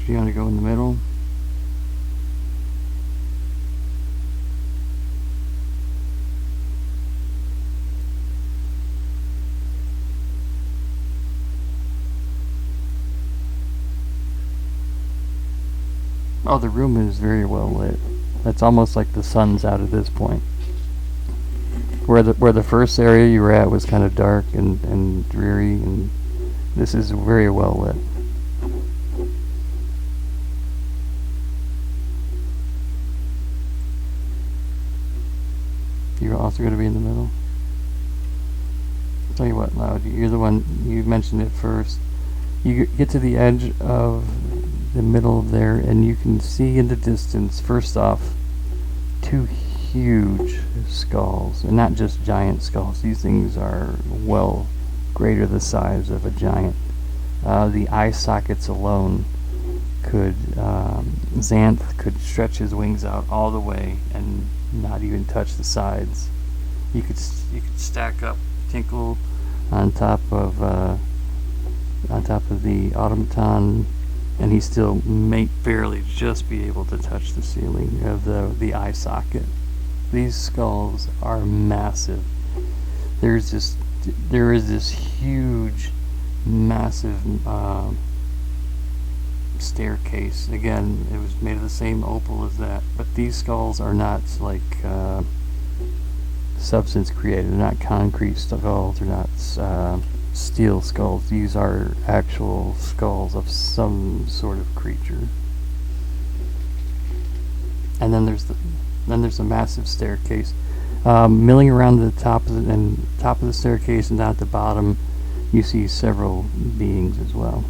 A: Do you want to go in the middle? Oh, the room is very well lit. It's almost like the sun's out at this point. Where the first area you were at was kind of dark and dreary, and this is very well lit. You're also going to be in the middle? I'll tell you what, Loud, you're the one, you mentioned it first. You get to the edge of the middle there, and you can see in the distance, first off, two huge skulls, and not just giant skulls. These things are well greater the size of a giant. The eye sockets alone could, Xanth could stretch his wings out all the way and not even touch the sides. You could stack up Tinkle on top of the automaton, and he still may barely just be able to touch the ceiling of the eye socket. These skulls are massive. There is this huge, massive staircase. Again, it was made of the same opal as that, but these skulls are not like substance created. They're not concrete skulls. They're not steel skulls. These are actual skulls of some sort of creature. And then there's a massive staircase. Milling around the top of the staircase and down at the bottom, you see several beings as well.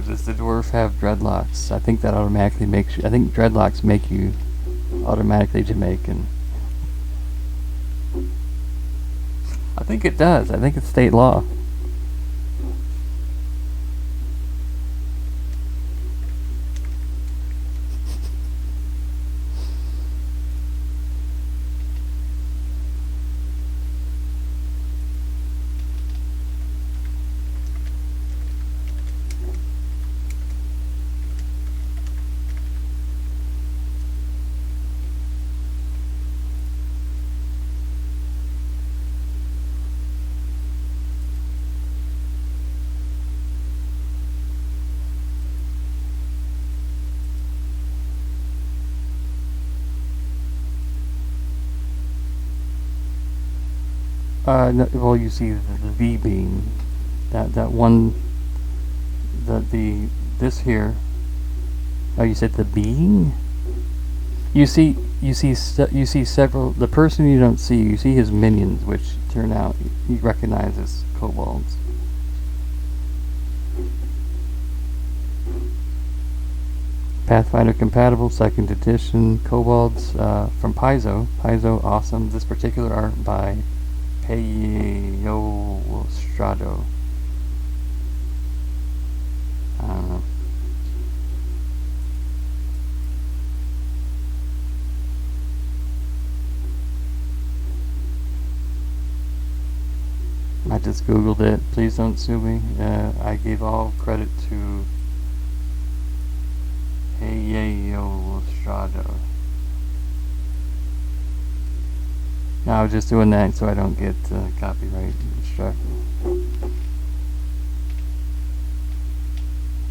A: Does the dwarf have dreadlocks? I think that automatically makes you... I think dreadlocks make you automatically Jamaican. I think it does. I think it's state law. No, well, you see the V beam, that one, this here. Oh, you said the being? You see several. The person you don't see, you see his minions, which turn out you recognize as kobolds. Pathfinder compatible, 2nd edition, kobolds from Paizo. Paizo, awesome. This particular art by Peyo Strado. I don't know. I just googled it. Please don't sue me. I gave all credit to Peyo Strado. No, I was just doing that so I don't get copyright struck.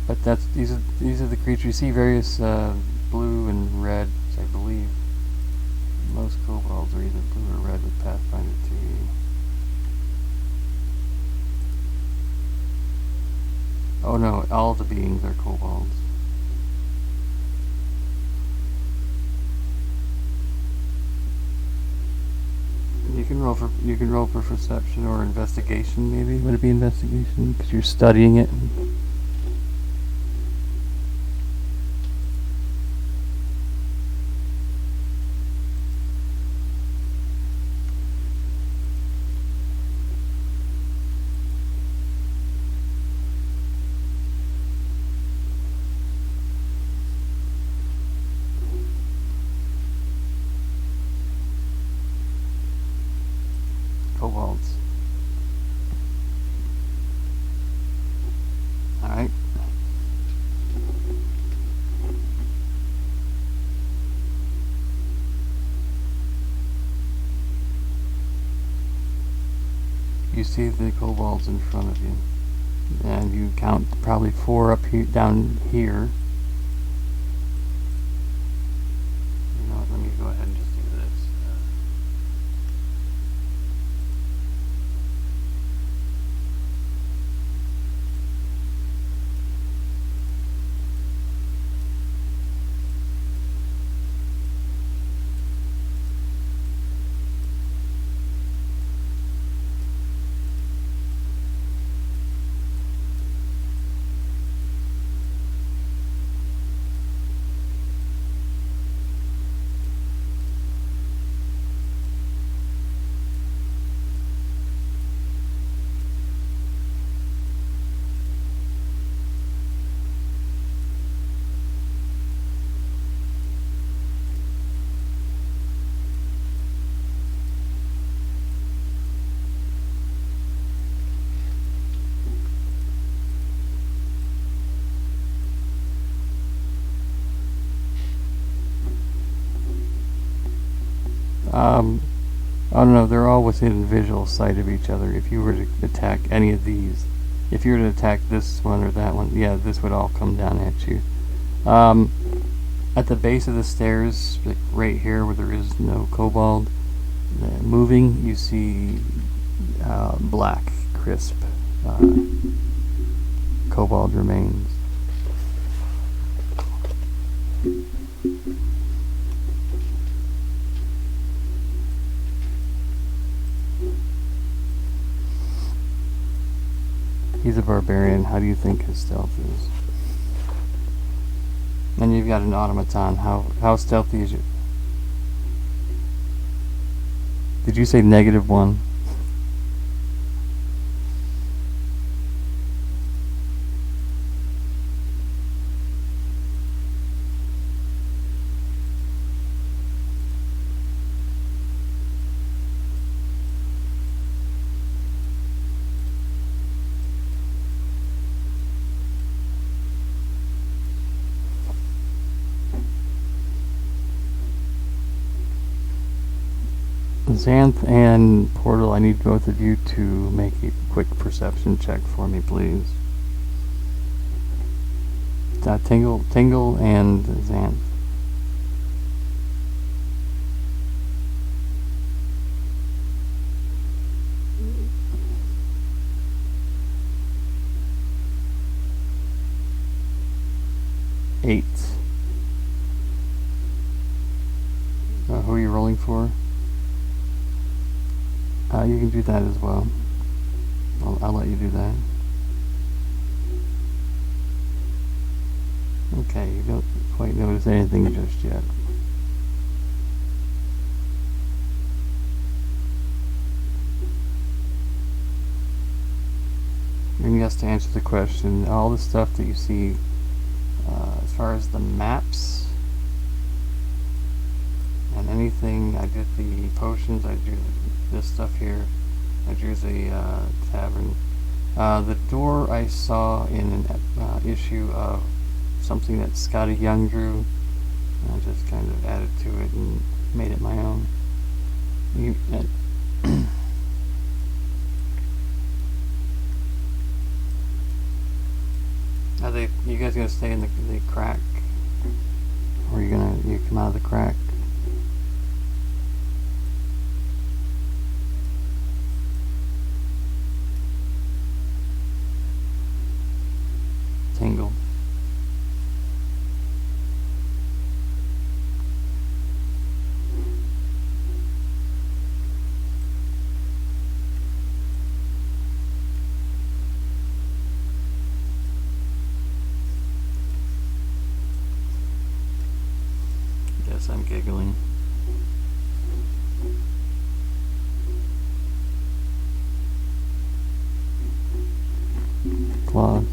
A: But these are the creatures. You see various blue and red, I believe. Most kobolds are either blue or red with Pathfinder 2E. Oh no, all the beings are kobolds. You can roll for perception or investigation, maybe. Would it be investigation? Because you're studying it. Kobolds. Alright. You see the kobolds in front of you. And you count probably 4 up here, down here. You know what, let me go ahead and just do this. I don't know, they're all within visual sight of each other. If you were to attack any of these, if you were to attack this one or that one, yeah, this would all come down at you. At the base of the stairs, like right here where there is no kobold, moving, you see black, crisp kobold remains. He's a barbarian. How do you think his stealth is? And you've got an automaton. How stealthy is it? Did you say -1? Xanth and Portal, I need both of you to make a quick perception check for me, please. Tingle and Xanth. who are you rolling for? You can do that as well. I'll let you do that. Okay, you don't quite notice anything just yet. And yes, to answer the question, all the stuff that you see as far as the maps and anything, I did the potions, I drew this stuff here, I drew the tavern. The door I saw in an issue of something that Scotty Young drew. I just kind of added to it and made it my own. Are you guys gonna stay in the crack, or you come out of the crack? Tingle. Yes, I'm giggling. Claws.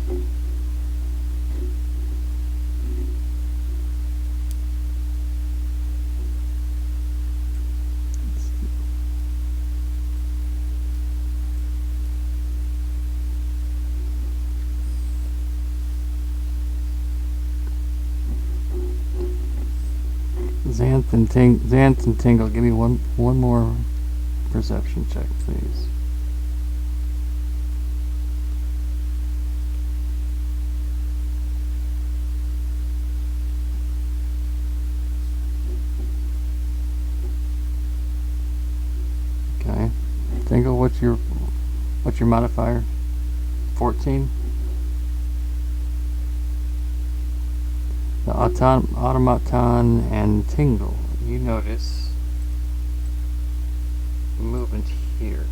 A: Xanth and Tingle, give me one more perception check, please. Okay. Tingle, what's your modifier? 14? The automaton and Tingle, you notice movement here,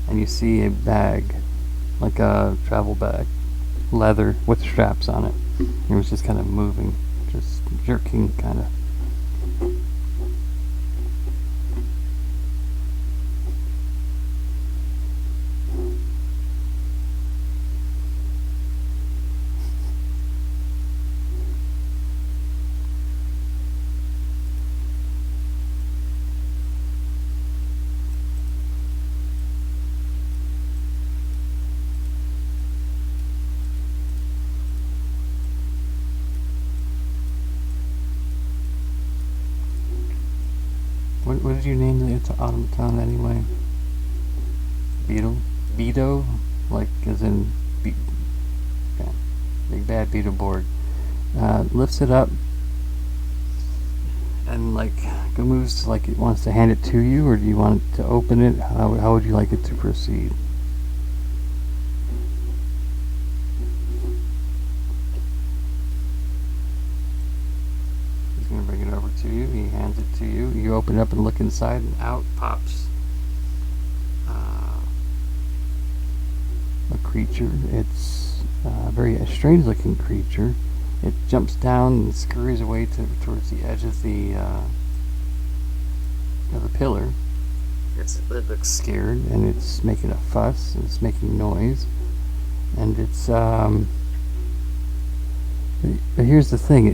A: and you see a bag, like a travel bag, leather with straps on it. It was just kind of moving, just jerking, kind of. What did you name the automaton anyway? Beetle? Beetle? Like as in yeah, big bad beetle board. Lifts it up and like moves like it wants to hand it to you, or do you want it to open it? How would you like it to proceed? Bring it over to you. He hands it to you. You open it up and look inside, and out pops a creature. It's a very strange looking creature. It jumps down and scurries away towards the edge of the pillar. It looks scared, and it's making a fuss. It's making noise, and it's but here's the thing.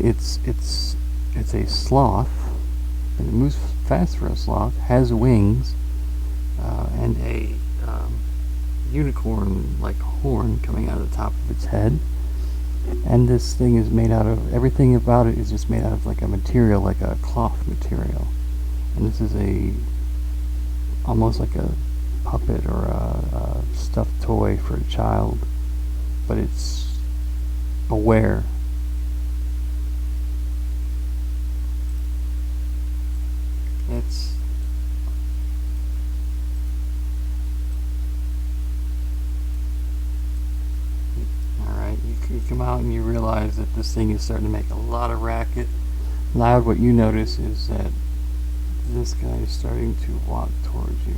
A: It's a sloth, and it moves fast for a sloth, has wings, and a unicorn-like horn coming out of the top of its head. And this thing is made out of, everything about it is just made out of like a material, like a cloth material. And this is almost like a puppet or a stuffed toy for a child, but it's aware. It's alright, you come out and you realize that this thing is starting to make a lot of racket. Loud, what you notice is that this guy is starting to walk towards you.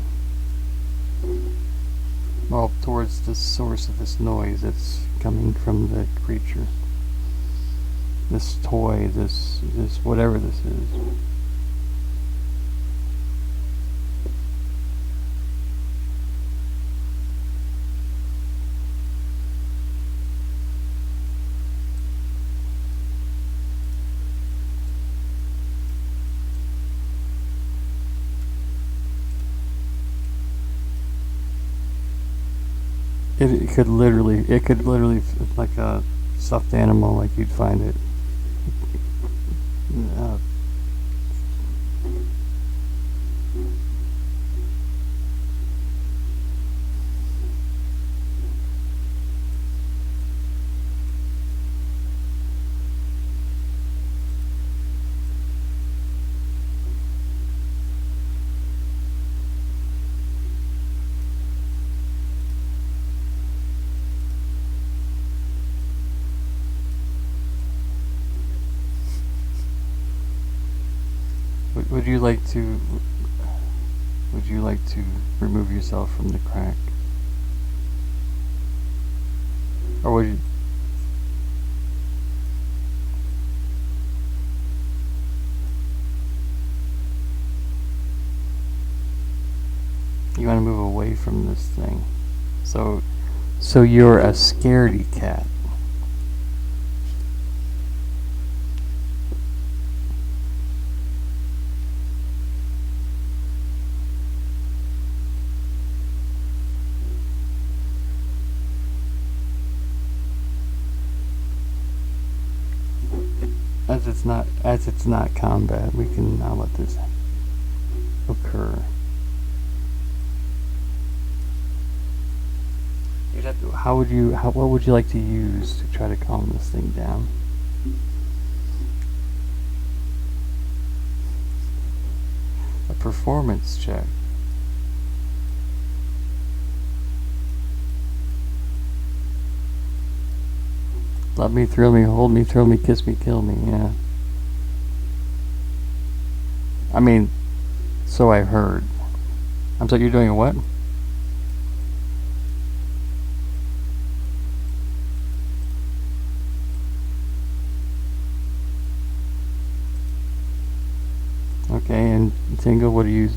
A: Well, towards the source of this noise that's coming from the creature. This toy, this whatever this is. It could literally, like a stuffed animal, like you'd find it. Would you like to remove yourself from the crack? Or would you? You want to move away from this thing. So you're a scaredy cat. As it's not combat, we can now let this occur. What would you like to use to try to calm this thing down? A performance check. Love me, thrill me, hold me, thrill me, kiss me, kill me, yeah. I mean, so I heard. I'm sorry, you're doing a what? Okay, and Tingle, what are you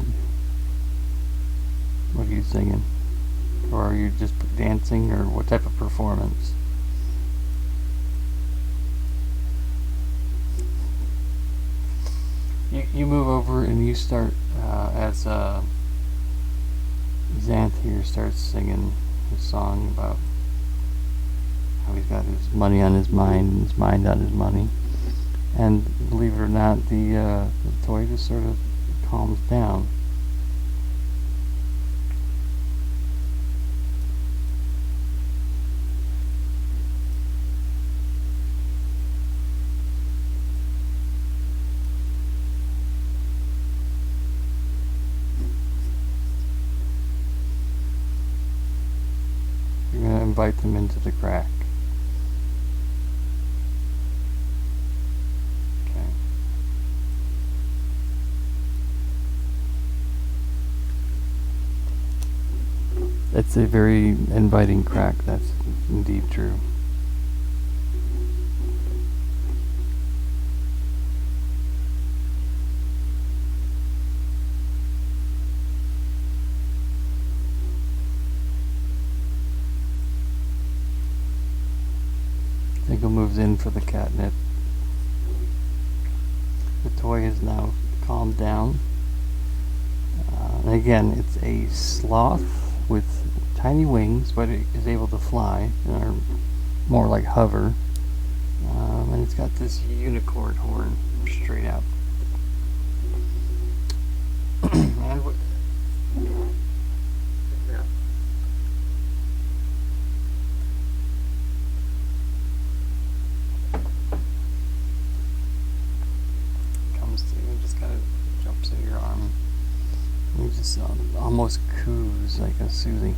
A: singing? Or are you just dancing, or what type of performance? You move over and you start, as Xanth here starts singing his song about how he's got his money on his mind and his mind on his money. And believe it or not, the toy just sort of calms down. You're going to invite them into the crack. It's a very inviting crack, that's indeed true. Tingle moves in for the catnip. The toy is now calmed down. And again, it's a sloth with tiny wings, but it is able to fly, or more like hover. And it's got this unicorn horn straight out. And comes to you and just kind of jumps in your arm. You just almost coos like a soothing.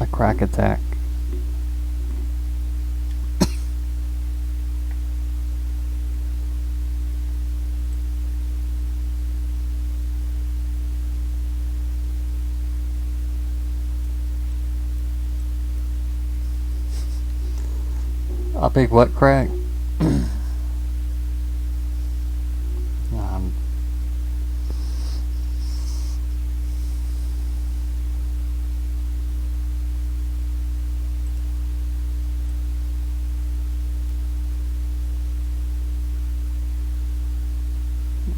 A: a crack attack. A big what crack? um,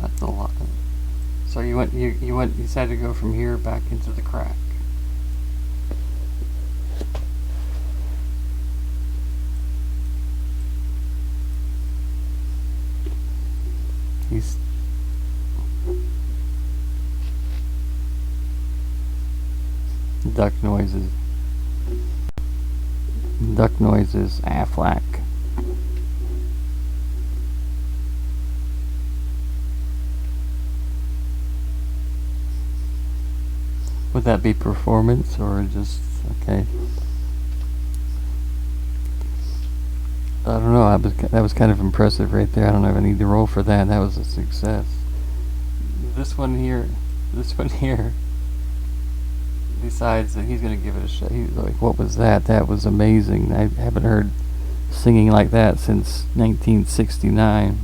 A: that's a lot. So you decided to go from here back into the crack. He's duck noises. Duck noises. Affleck. Would that be performance or just okay? I don't know. That was kind of impressive right there. I don't know if I need to roll for that. That was a success. This one here decides that he's going to give it a shot. He's like, "What was that? That was amazing. I haven't heard singing like that since 1969."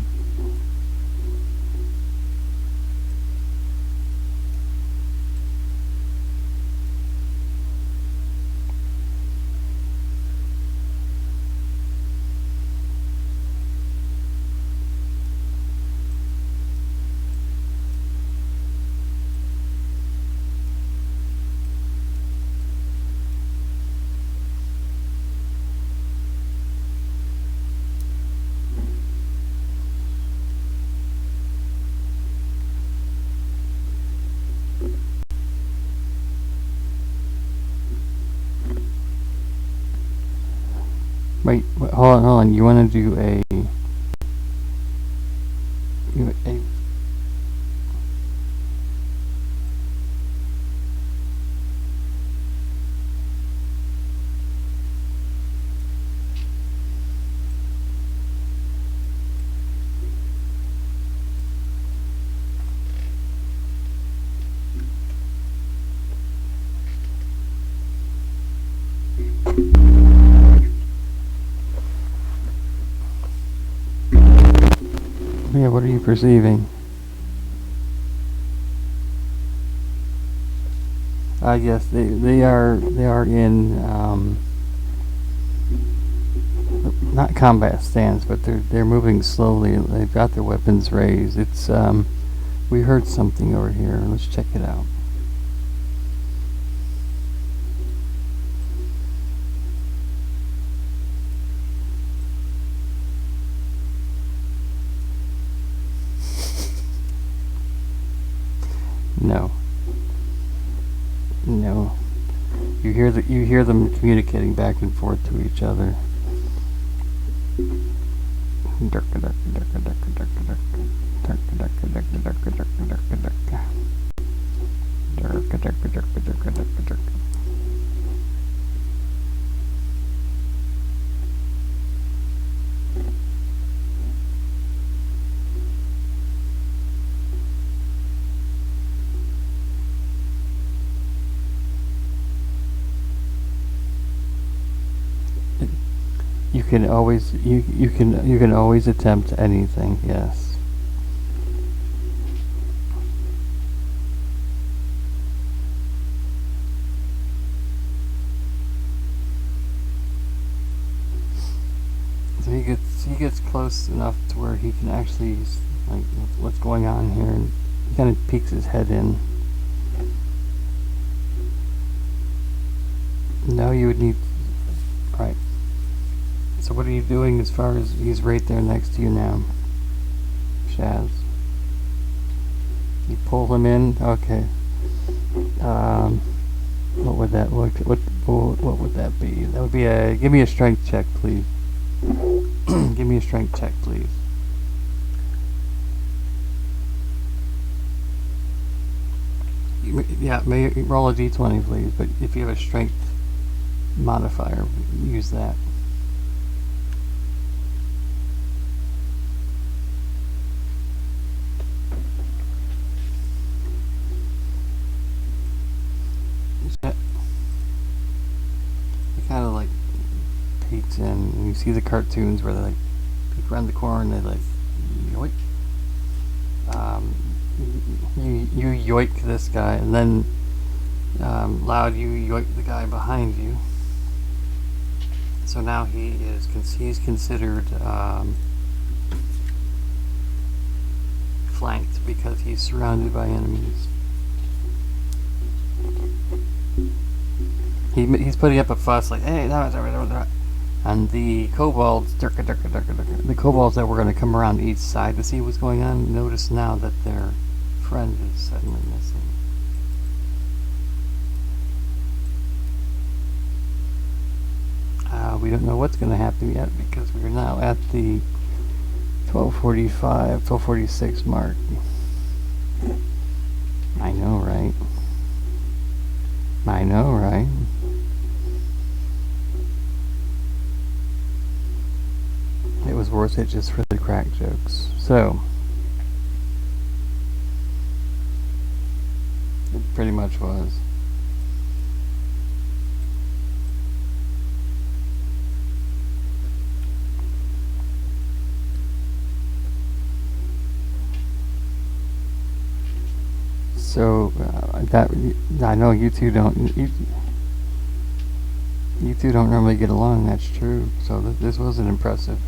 A: Wait, hold on. You want to do a yeah, what are you perceiving? Yes, they are in not combat stance, but they're moving slowly. They've got their weapons raised. It's we heard something over here. Let's check it out. No. No. You hear them communicating back and forth to each other. You can always attempt anything. Yes. So he gets close enough to where he can actually like what's going on here, and he kind of peeks his head in. Now you would need right. So what are you doing as far as he's right there next to you now, Shaz? You pull him in, okay. What would that look? What would that be? That would be a. Give me a strength check, please. Give me a strength check, please. Yeah, may roll a d20, please. But if you have a strength modifier. Use that. It kind of like peeks in, and you see the cartoons where they like peek around the corner and they like yoink. You yoink this guy, and then loud you yoink the guy behind you. So now he's considered flanked because he's surrounded by enemies. He's putting up a fuss like, hey, no. And the kobolds, the kobolds that were going to come around each side to see what's going on, notice now that their friend is suddenly missing. We don't know what's going to happen yet because we're now at the 12:46 mark. I know, right? I know, right? It was worth it just for the crack jokes. So, it pretty much was. So that I know you two don't normally get along. That's true. So this wasn't impressive.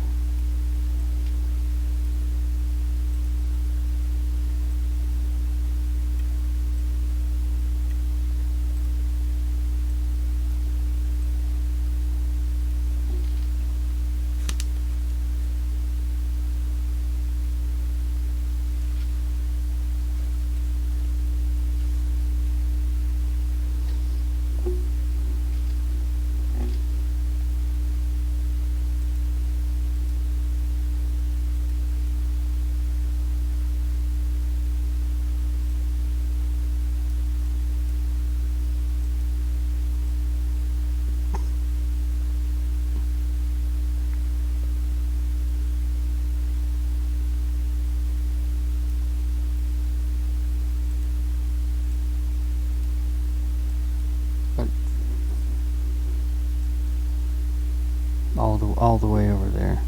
A: All the way over there.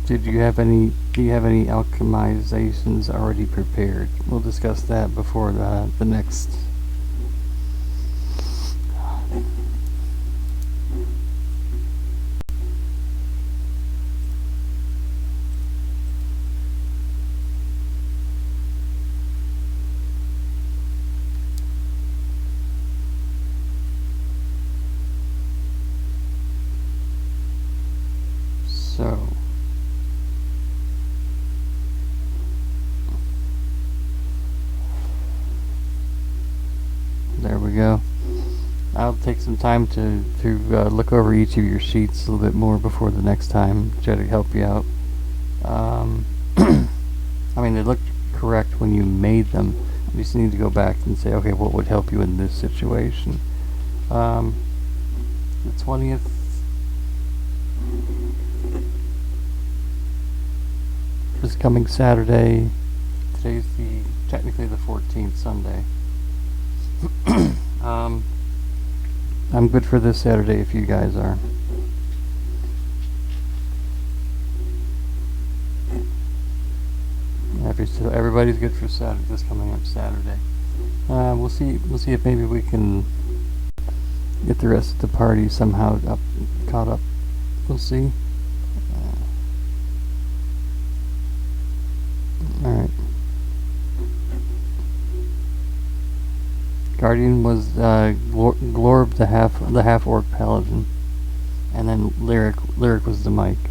A: Do you have any alchemizations already prepared? We'll discuss that before the next. So. There we go. I'll take some time to look over each of your sheets a little bit more before the next time, try to help you out. I mean, they looked correct when you made them. You just need to go back and say, okay, what would help you in this situation? The 20th. This coming Saturday. Today's technically the 14th, Sunday. I'm good for this Saturday if you guys are. Everybody's good for Saturday. This coming up Saturday. We'll see if maybe we can get the rest of the party somehow caught up. We'll see. All right. Guardian was Glorb, the half orc paladin, and then Lyric was the Mike.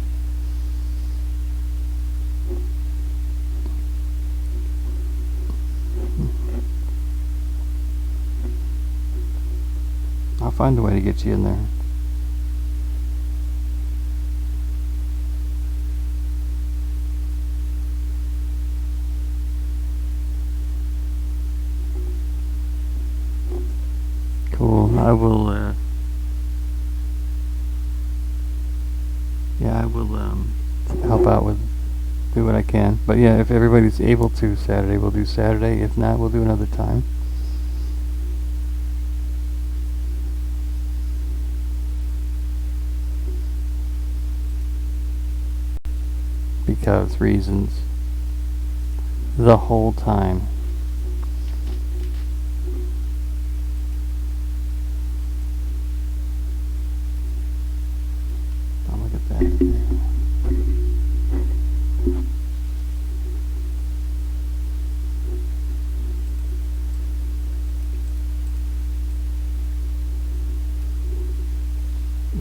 A: I'll find a way to get you in there. Cool. I will, yeah, I will, help out with, do what I can. But yeah, if everybody's able to Saturday, we'll do Saturday. If not, we'll do another time. Because reasons. The whole time. Oh, look at that.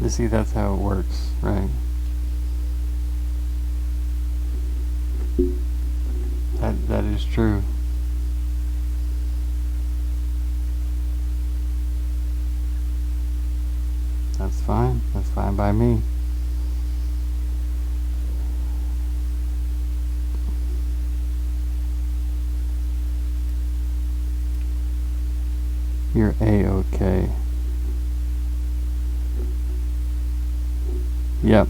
A: You see, that's how it works, right? That is true. That's fine. That's fine by me. You're A-okay. Yep.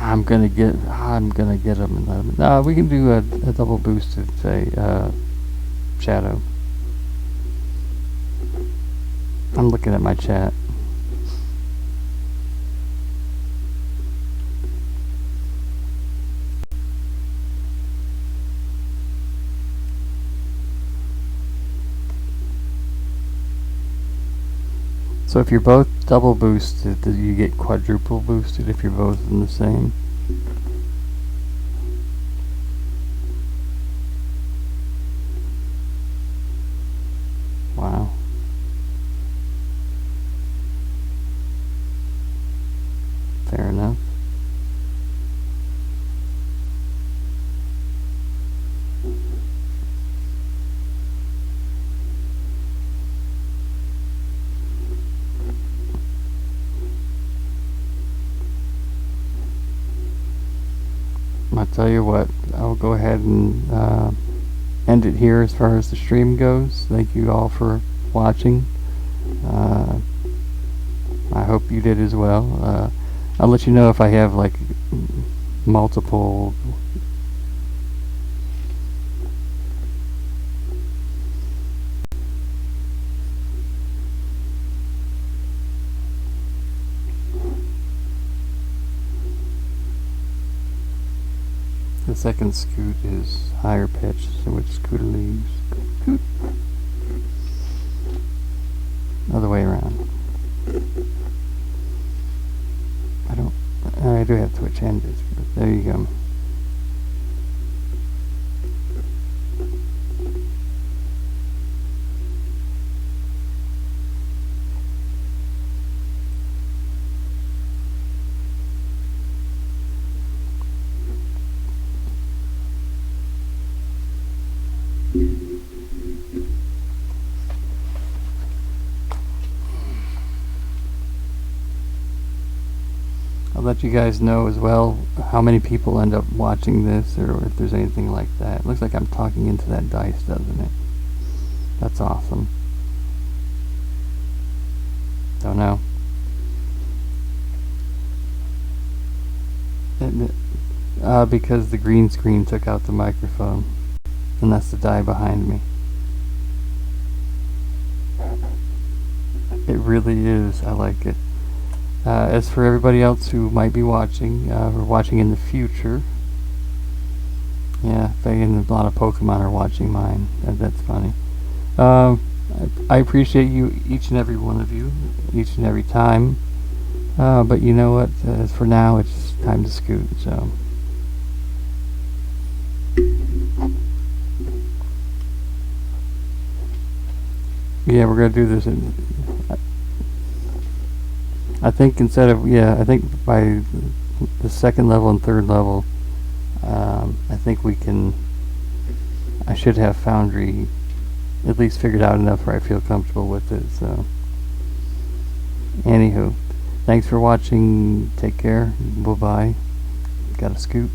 A: I'm gonna get him. No, we can do a double boosted, say, shadow. I'm looking at my chat. So if you're both double boosted, you get quadruple boosted if you're both in the same. Wow. Fair enough. I'll tell you what, I'll go ahead and end it here as far as the stream goes. Thank you all for watching. I hope you did as well. I'll let you know if I have like multiple The second scoot is higher pitch, so which scooter leaves? Scoot. Other way around. I do have Twitch and Discord, but there you go. I'll let you guys know as well how many people end up watching this, or if there's anything like that. It looks like I'm talking into that dice, doesn't it? That's awesome. Don't know. Because the green screen took out the microphone, and that's the die behind me. It really is. I like it. As for everybody else who might be watching, or watching in the future, yeah, Faye and a lot of Pokemon are watching mine. That's funny. I appreciate you, each and every one of you, each and every time. But you know what? For now, it's time to scoot. So yeah, we're gonna do this in, I think instead of, I think by the second level and third level, I think I should have Foundry at least figured out enough where I feel comfortable with it. So anywho, thanks for watching. Take care. Bye bye. Gotta scoot.